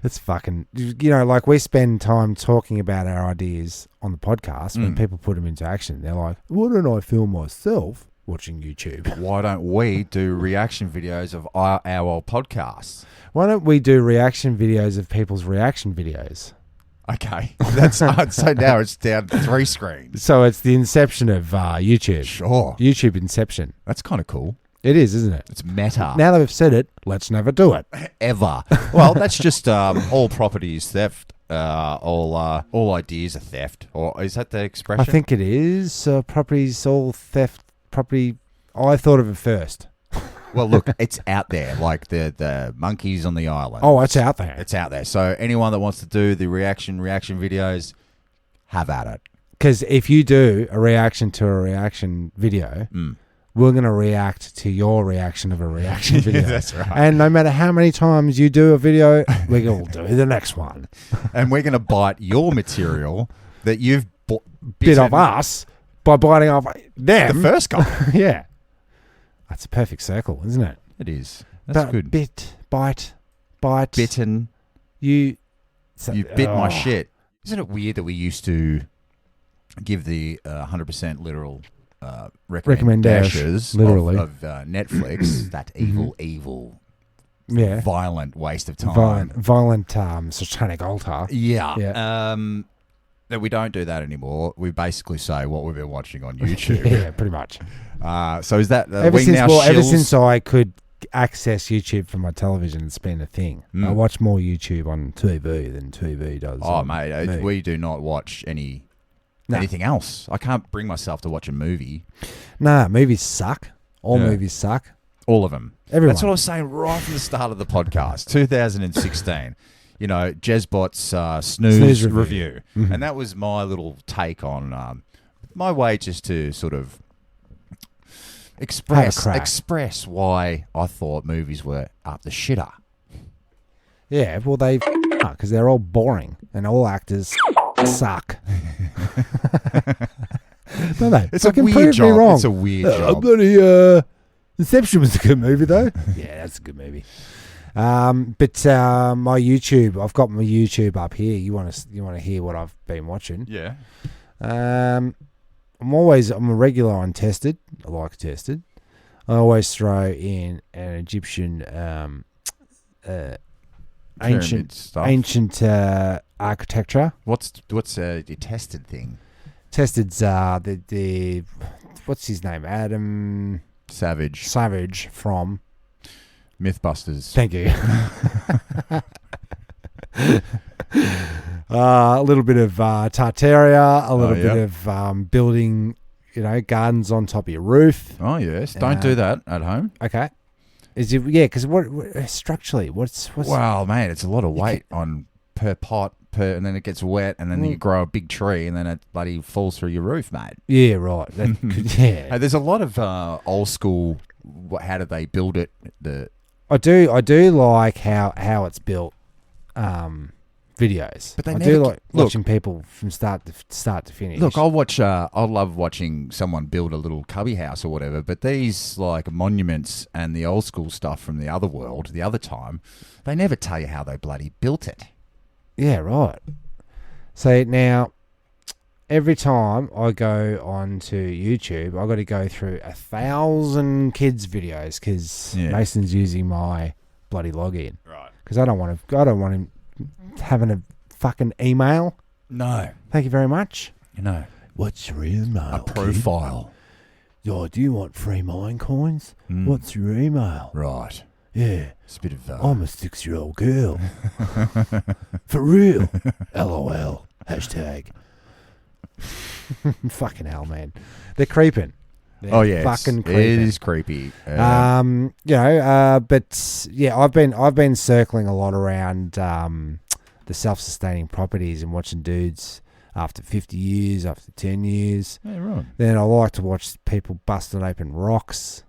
It's fucking... like we spend time talking about our ideas on the podcast. When people put them into action, they're like, why don't I film myself watching YouTube? Why don't we do reaction videos of our old podcasts? Why don't we do reaction videos of people's reaction videos? Okay, so now it's down to 3 screens. So it's the inception of YouTube. Sure. YouTube inception. That's kind of cool. It is, isn't it? It's meta. Now that we've said it, let's never do it. Ever. Well, that's just all property is theft. All ideas are theft. Or is that the expression? I think it is. Property's all theft. Property. I thought of it first. Well, look, it's out there, like the monkeys on the island. Oh, it's out there. It's out there. So anyone that wants to do the reaction videos, have at it. Because if you do a reaction to a reaction video, we're going to react to your reaction of a reaction video. Yeah, that's right. And no matter how many times you do a video, we're going to do the next one. And we're going to bite your material that you've bit off us by biting off them. The first guy. Yeah. That's a perfect circle, isn't it? It is. That's good. Bit, bite, bitten. You bit my shit. Isn't it weird that we used to give the 100% literal recommendations literally of Netflix? That evil, violent waste of time. Violent satanic altar. Yeah. That we don't do that anymore. We basically say what we've been watching on YouTube. Yeah, pretty much. So is that ever since I could access YouTube from my television, it's been a thing. I watch more YouTube on TV than TV does. Oh, mate, we do not watch anything else. I can't bring myself to watch a movie. Nah, movies suck. All movies suck. All of them. Everyone. That's what I was saying right from the start of the podcast. 2016. Jezbots snooze Snooze review. review. And that was my little take on my way just to sort of express why I thought movies were up the shitter. Yeah, well, because they're all boring and all actors suck. Don't they? It's a Fucking weird prove me job. wrong. It's a weird job. Bloody Inception was a good movie, though. Yeah, that's a good movie. But my YouTube, I've got my YouTube up here. You want to hear what I've been watching? Yeah. I'm a regular on Tested. I like Tested. I always throw in an Egyptian Pyramid stuff. ancient architecture. What's your tested thing? Tested's the what's his name? Adam Savage from Mythbusters. Thank you. A little bit of Tartaria, a little bit of building, gardens on top of your roof. Oh yes, don't do that at home. Okay. Because what structurally, what's Wow, man, it's a lot of weight on per pot, and then it gets wet, and then you grow a big tree, and then it bloody falls through your roof, mate. Yeah, right. Yeah. Hey, there's a lot of old school. How did they build it? I do like how it's built. Videos, but I do like watching people from start to finish. Look, I love watching someone build a little cubby house or whatever. But these like monuments and the old school stuff from the other world, the other time, they never tell you how they bloody built it. Yeah, right. So now, every time I go onto YouTube, I got to go through 1,000 kids videos because Mason's using my bloody login. Right. Because I don't want him having a fucking email. No. Thank you very much. What's your email? A profile. Oh, do you want free mine coins? What's your email? Right. Yeah. It's a bit of... I'm a 6-year-old girl. For real. LOL. Hashtag. Fucking hell, man. They're creeping. Fucking creeping. It is creepy. But yeah, I've been circling a lot around the self-sustaining properties and watching dudes after 50 years, after 10 years. Yeah, right. Then I like to watch people busting open rocks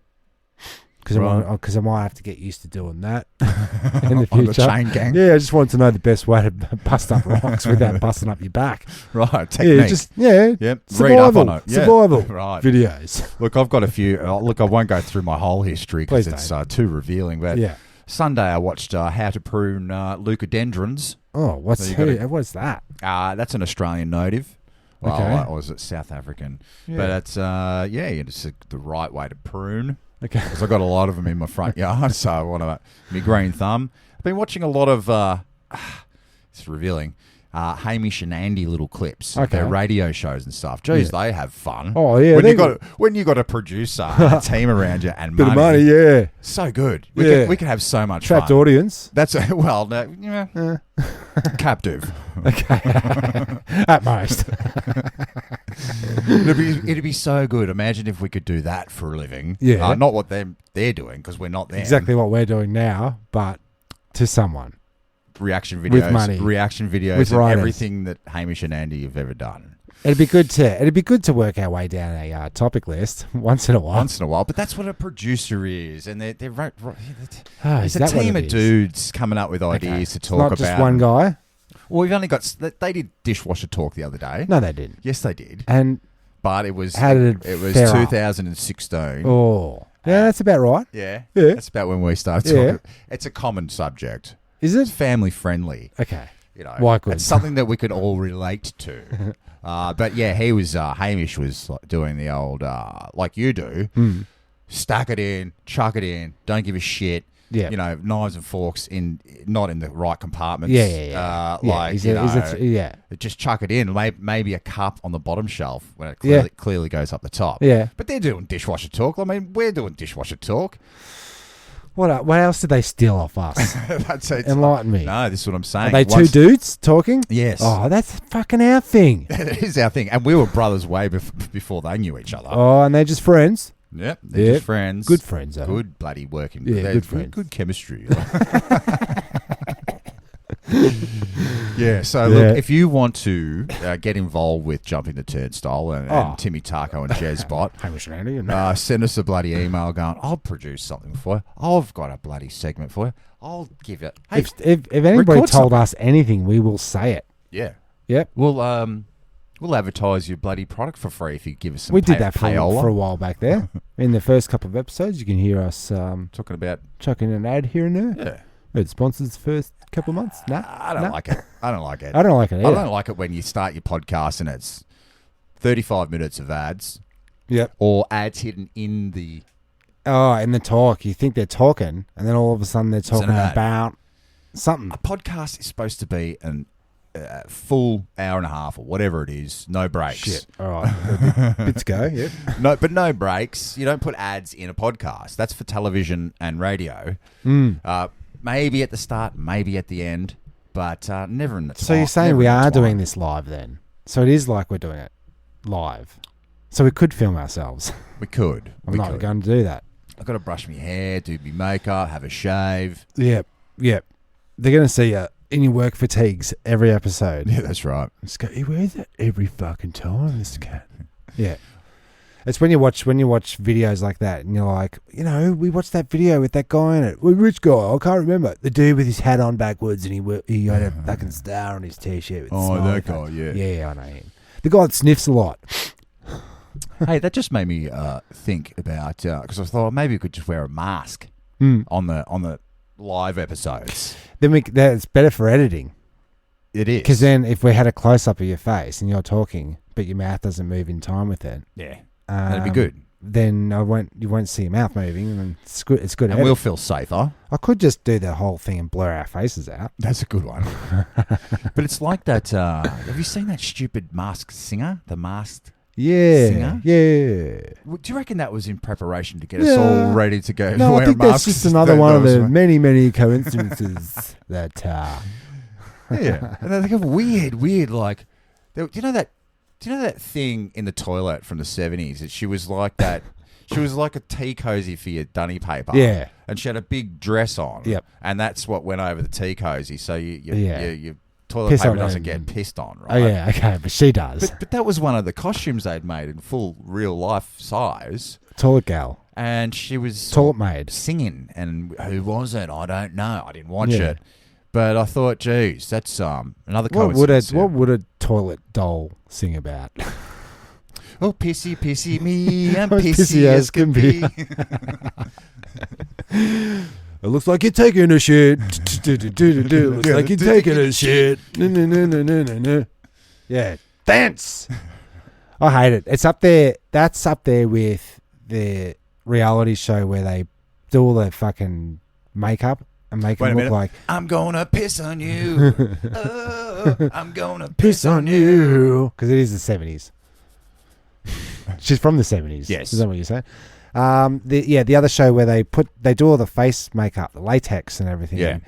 because I might have to get used to doing that in the future. On the chain gang. Yeah, I just want to know the best way to bust up rocks without busting up your back. Right, technique. Yep. Read up on it. Survival Right. videos. Look, I've got a few. Look, I won't go through my whole history because Please it's too revealing. But Yeah. Sunday I watched How to Prune Leucodendrons. Oh, what's that? That's an Australian native. Well, Okay. or is it South African? Yeah. But it's it's the right way to prune. Okay. Because I've got a lot of them in my front yard, so I want my green thumb. I've been watching a lot of, it's revealing, Hamish and Andy little clips. Okay. Their radio shows and stuff. Jeez, they have fun. Oh, yeah. When you got a producer and a team around you and Bit money. of money, yeah. So good. Yeah. We could have so much Trapped fun. audience. That's captive. Okay. At most. It'd be so good. Imagine if we could do that for a living. Yeah. Not what they're doing because we're not there. Exactly what we're doing now, but to someone. Reaction videos, With money. reaction videos, With and writers. everything that Hamish and Andy have ever done. It'd be good to work our way down a topic list once in a while. Once in a while, but that's what a producer is, and they're Is it's a that what team it of is? dudes coming up with ideas to talk about. Not just one guy. Well, we've only got. They did dishwasher talk the other day. No, they didn't. Yes, they did. And But it was. How did it was fare up? 2016. Oh, yeah, that's about right. Yeah, Yeah. That's about when we started Yeah. talking. It's a common subject. Is It's it? family friendly. Okay. Why good? It's something that we could all relate to. But yeah, he was Hamish was like doing the old like you do, stack it in, chuck it in, don't give a shit. Yeah. Knives and forks not in the right compartments. Yeah. Just chuck it in. Maybe a cup on the bottom shelf when it clearly goes up the top. Yeah. But they're doing dishwasher talk. I mean, we're doing dishwasher talk. What else did they steal off us? That's it. Enlighten me. No, this is what I'm saying. Are they two dudes talking? Yes. Oh, that's fucking our thing. It is our thing. And we were brothers way before they knew each other. Oh, and they're just friends. Yep. They're just friends. Good friends, though. Good bloody working. Yeah, They're good friends. Good chemistry. Yeah, so look, if you want to get involved with Jumping the Turnstile and Timmy Taco and Jezbot, Hamish and Andy, send us a bloody email going, I'll produce something for you. I've got a bloody segment for you. I'll give it. Hey, if anybody record told something. us anything, we will say it. Yeah. Yep. We'll advertise your bloody product for free if you give us some We did that for payola. a while back there. In the first couple of episodes, you can hear us Talking about... chucking an ad here and there. Yeah. It sponsors the first couple of months. Nah, I don't like it. I don't like it. I don't like it either. I don't like it when you start your podcast and it's 35 minutes of ads Yep. or ads hidden in the... Oh, in the talk. You think they're talking, and then all of a sudden they're talking an ad. about something. A podcast is supposed to be an full hour and a half or whatever it is, no breaks. Shit. All right. Bits go, yep. No breaks. You don't put ads in a podcast. That's for television and radio. Maybe at the start, maybe at the end, but never in the So you're saying we are doing this live then? So it is like we're doing it live. So we could film ourselves. We could. I'm not going to do that. I've got to brush my hair, do my makeup, have a shave. Yep. They're going to see you in your work fatigues every episode. Yeah, that's right. Just go, he wears that every fucking time, Mr. Cat. Yeah. It's when you watch videos like that and you're like, we watched that video with that guy in it. Well, which guy? I can't remember. The dude with his hat on backwards and he had a fucking star on his t-shirt. With That guy, yeah. Yeah, I know him. The guy that sniffs a lot. Hey, that just made me think about because I thought maybe we could just wear a mask on the live episodes. Then that's better for editing. It is Because then if we had a close up of your face and you're talking, but your mouth doesn't move in time with it, that'd be good. Then you won't see your mouth moving, and it's good. It's good. And we'll feel safer. I could just do the whole thing and blur our faces out. That's a good one. But it's like that. Have you seen that stupid masked singer? The masked singer? Yeah. Do you reckon that was in preparation to get us all ready to go? No, wear I think masks? that's just another one of the many, many coincidences that. Yeah, and they have weird, like, do you know that thing in the toilet from the 70s? That she was like that. She was like a tea cozy for your dunny paper. Yeah. And she had a big dress on. Yep. And that's what went over the tea cozy. So your toilet Piss paper on doesn't it. get pissed on, right? Oh yeah, okay, but she does. But that was one of the costumes they'd made in full real life size. Toilet gal, And she was toilet maid. singing. And who was it? I don't know. I didn't watch Yeah. it. But I thought, geez, that's another What coincidence. would a toilet doll sing about? Oh, pissy, pissy me. I'm I'm pissy as can be. It looks like you're taking a shit. Looks like you're taking a shit. No. Yeah, dance. I hate it. It's up there. That's up there with the reality show where they do all their fucking makeup and make Wait a them look minute. like I'm gonna piss on you. Oh, I'm gonna piss on you. you because it is the 70s. She's from the 70s. Yes. Is that what you're saying? The other show where they do all the face makeup, the latex and everything. Yeah.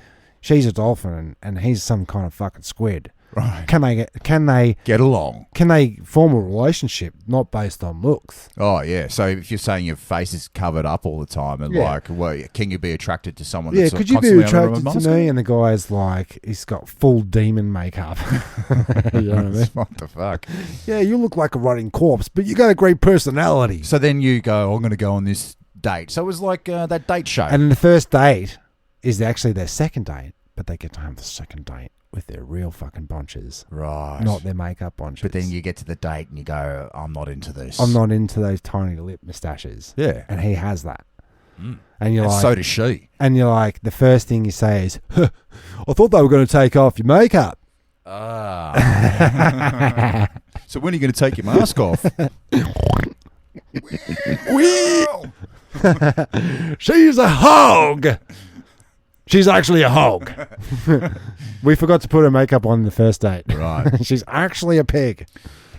She's a dolphin and he's some kind of fucking squid. Right. Can they Get along. form a relationship not based on looks? Oh, yeah. So if you're saying your face is covered up all the time and Yeah. can you be attracted to someone Yeah, that's could you be constantly attracted under a to mask? me? And the guy's like, he's got full demon makeup. You know what I mean? What the fuck? Yeah, you look like a rotting corpse, but you got a great personality. So then you go, I'm going to go on this date. So it was like that date show. And the first date is actually their second date, but they get to have the second date with their real fucking bunches, right. not their makeup bunches. But then you get to the date and you go, I'm not into this. I'm not into those tiny lip moustaches. Yeah. And he has that. And you're And like, so does she. and you're like, the first thing you say is, "Huh, I thought they were going to take off your makeup. Ah. So when are you going to take your mask off? She's a hog. She's actually a hog. We forgot to put her makeup on the first date. Right. She's actually a pig.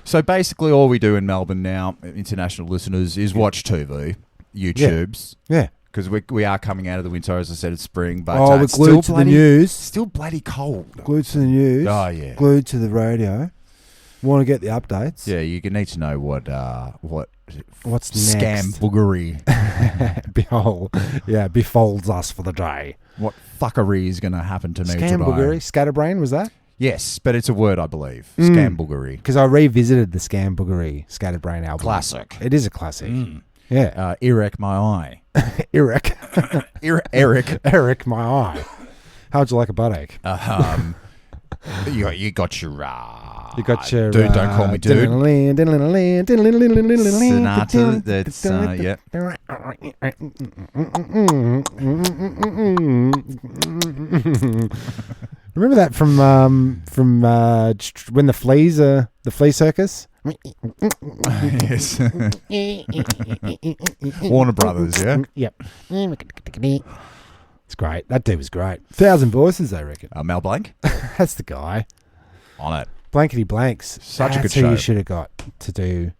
So basically all we do in Melbourne now, international listeners, is watch TV, YouTubes. Yeah. Because we are coming out of the winter, as I said, it's spring. But We're it's still glued to the news. Still bloody cold. Glued to the news. Oh, yeah. Glued to the radio. Want to get the updates. Yeah, you need to know what What's scam next? boogery. Behold, befalls us for the day. what fuckery is going to happen to me Scamboogery, today. scatterbrain, was that? Yes, but it's a word, I believe. Scamboogery. Because I revisited the Scamboogery Scatterbrain album. Classic. It is a classic. Yeah. Erect my eye. Eric. Eric. Eric, my eye. How'd you like a buttache? You got your... You got your... Dude, don't call me dude. Sonata, that's... yep. Remember that from when the flea circus? Yes. Warner Brothers, yeah? Yep. It's great. That dude was great. 1,000 voices, I reckon. Mel Blanc? That's the guy. On it. Blankety Blanks. Such a good That's who show. you should have got to do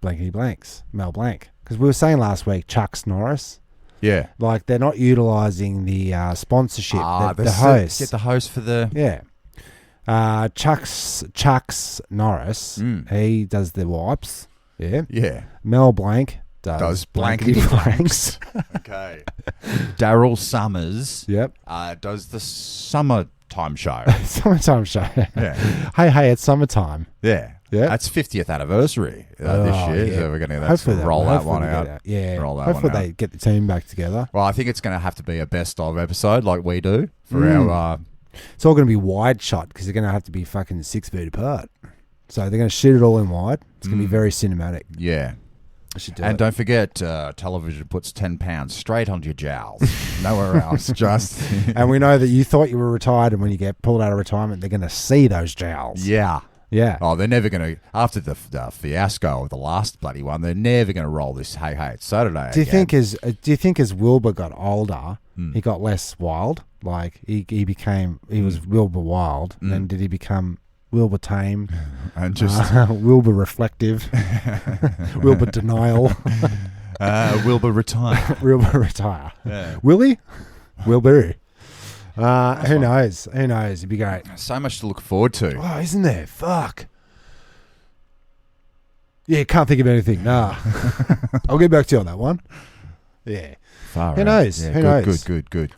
Blankety Blanks. Mel Blanc. Because we were saying last week, Chuck Norris. Yeah. Like, they're not utilising the sponsorship. The host. Get the host for the... Yeah. Chuck's Norris, he does the wipes. Yeah. Yeah. Mel Blanc does Blankety Blanks. Okay. Daryl Summers Yep. does the summertime show. Summertime show. Yeah. Hey, it's summertime. Yeah. Yeah. That's 50th anniversary this year. Yeah. So we're going to Hopefully roll that one they out. get Yeah. Roll that Hopefully one out. they get the team back together. Well, I think it's going to have to be a best of episode like we do for our... It's all going to be wide shot because they're going to have to be fucking 6 feet apart. So they're going to shoot it all in wide. It's going to be very cinematic. Yeah. I should do And it. don't forget, television puts 10 pounds straight onto your jowls. Nowhere else. Just... And we know that you thought you were retired, and when you get pulled out of retirement, they're going to see those jowls. Yeah. Yeah. Oh, they're never going to... After the fiasco of the last bloody one, they're never going to roll this Hey It's Saturday Do you again. think as Wilbur got older, he got less wild? Like he was Wilbur Wild, and then did he become Wilbur Tame? And just... Wilbur Reflective, Wilbur Denial, Wilbur retire. Wilbur Retire. Yeah. Willie? Wilbur. Who knows? Who knows? It'd be great. So much to look forward to. Oh, isn't there? Fuck. Yeah, can't think of anything. Nah. I'll get back to you on that one. Yeah. Far Who out. knows? Yeah, Who good,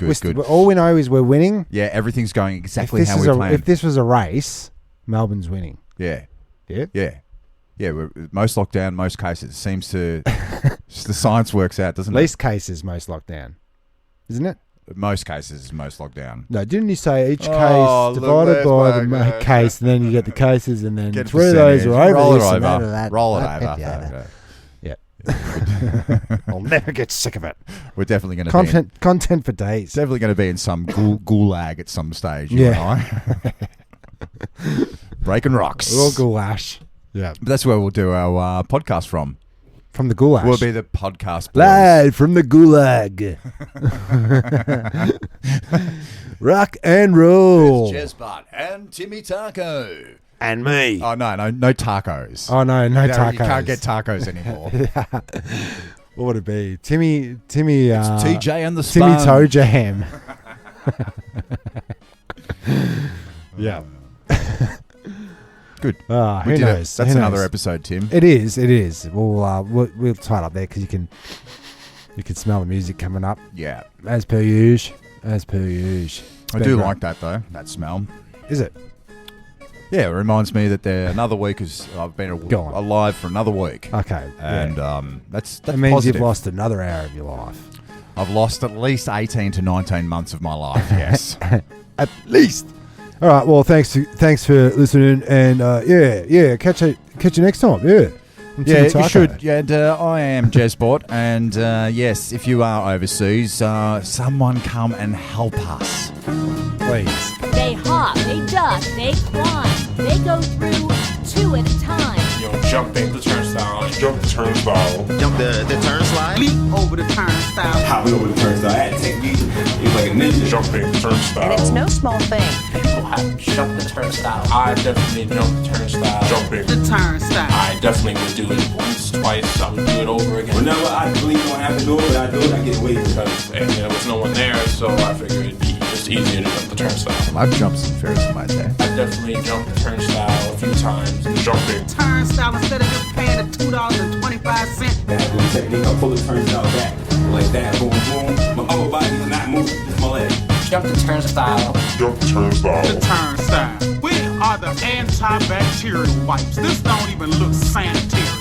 knows? Good. All we know is we're winning. Yeah, everything's going exactly If this how is we a- planned. If this was a race, Melbourne's winning. Yeah. Yeah. Yeah. Yeah, most lockdown, most cases. It seems to... the science works out, doesn't Least cases, most lockdown. Isn't it? it? Most cases, most lockdown. No, didn't you say each case Oh, look, divided there's by my the guy. case, and then you get the cases, and then Get a three of those percentage. are over Roll it this and over. that. Roll it that, over. yeah. Okay. Yeah. I'll never get sick of it. We're definitely going to Content for days. definitely going to be in some gulag at some stage. Yeah. You and I. Breaking rocks. We're all goulash. Yeah. But that's where we'll do our podcast from. From the goulash. We'll be the podcast boys. Live from the gulag. Rock and roll. Jezbot and Timmy Taco. And me. Oh, no tacos. Oh, no tacos. You can't get tacos anymore. What would it be? Timmy, TJ and the Timmy Sponge. Toe Jam. Yeah. Good. Who We did it. knows? That's Who another knows? episode, Tim. It is. We'll tie it up there because you can smell the music coming up Yeah. as per usual. I do like that, though, that smell. Is it? Yeah, it reminds me that another week is I've been Go on. alive for another week. Okay. And yeah. that's That means positive. you've lost another hour of your life. I've lost at least 18 to 19 months of my life, yes. At least. All right. Well, thanks for listening, and catch you next time. Yeah. I'm Yeah, Timmy you Taco. should. Yeah, and, I am Jezbot, and yes, if you are overseas, someone come and help us. Please. They hop, they duck, they climb. They go through two at a time. Jumping the turnstile. Jump the turnstile. Jump the turnstile. Leap over the turnstile. Hop over the turnstile. I had technique. It was like a ninja. Jumping the turnstile. And it's no small thing. People have jumped the turnstile. I definitely jumped the turnstile. Jumping. The turnstile. I definitely would do it once, twice. I would do it over again. Whenever I believe I don't have to do it, but I do it, I get away because there was no one there, so I figured it'd be just easier to jump the turnstile. I've jumped some fairs in my day. I definitely jumped the turnstile a few times. Jumping. Turnstile instead of just paying the $2.25. I do the technique. I pull the turnstile back like that. Boom, boom. My upper body is not moving. Just my leg. Jump the turnstile. Jump the turnstile. The turnstile. We are the antibacterial wipes. This don't even look sanitary.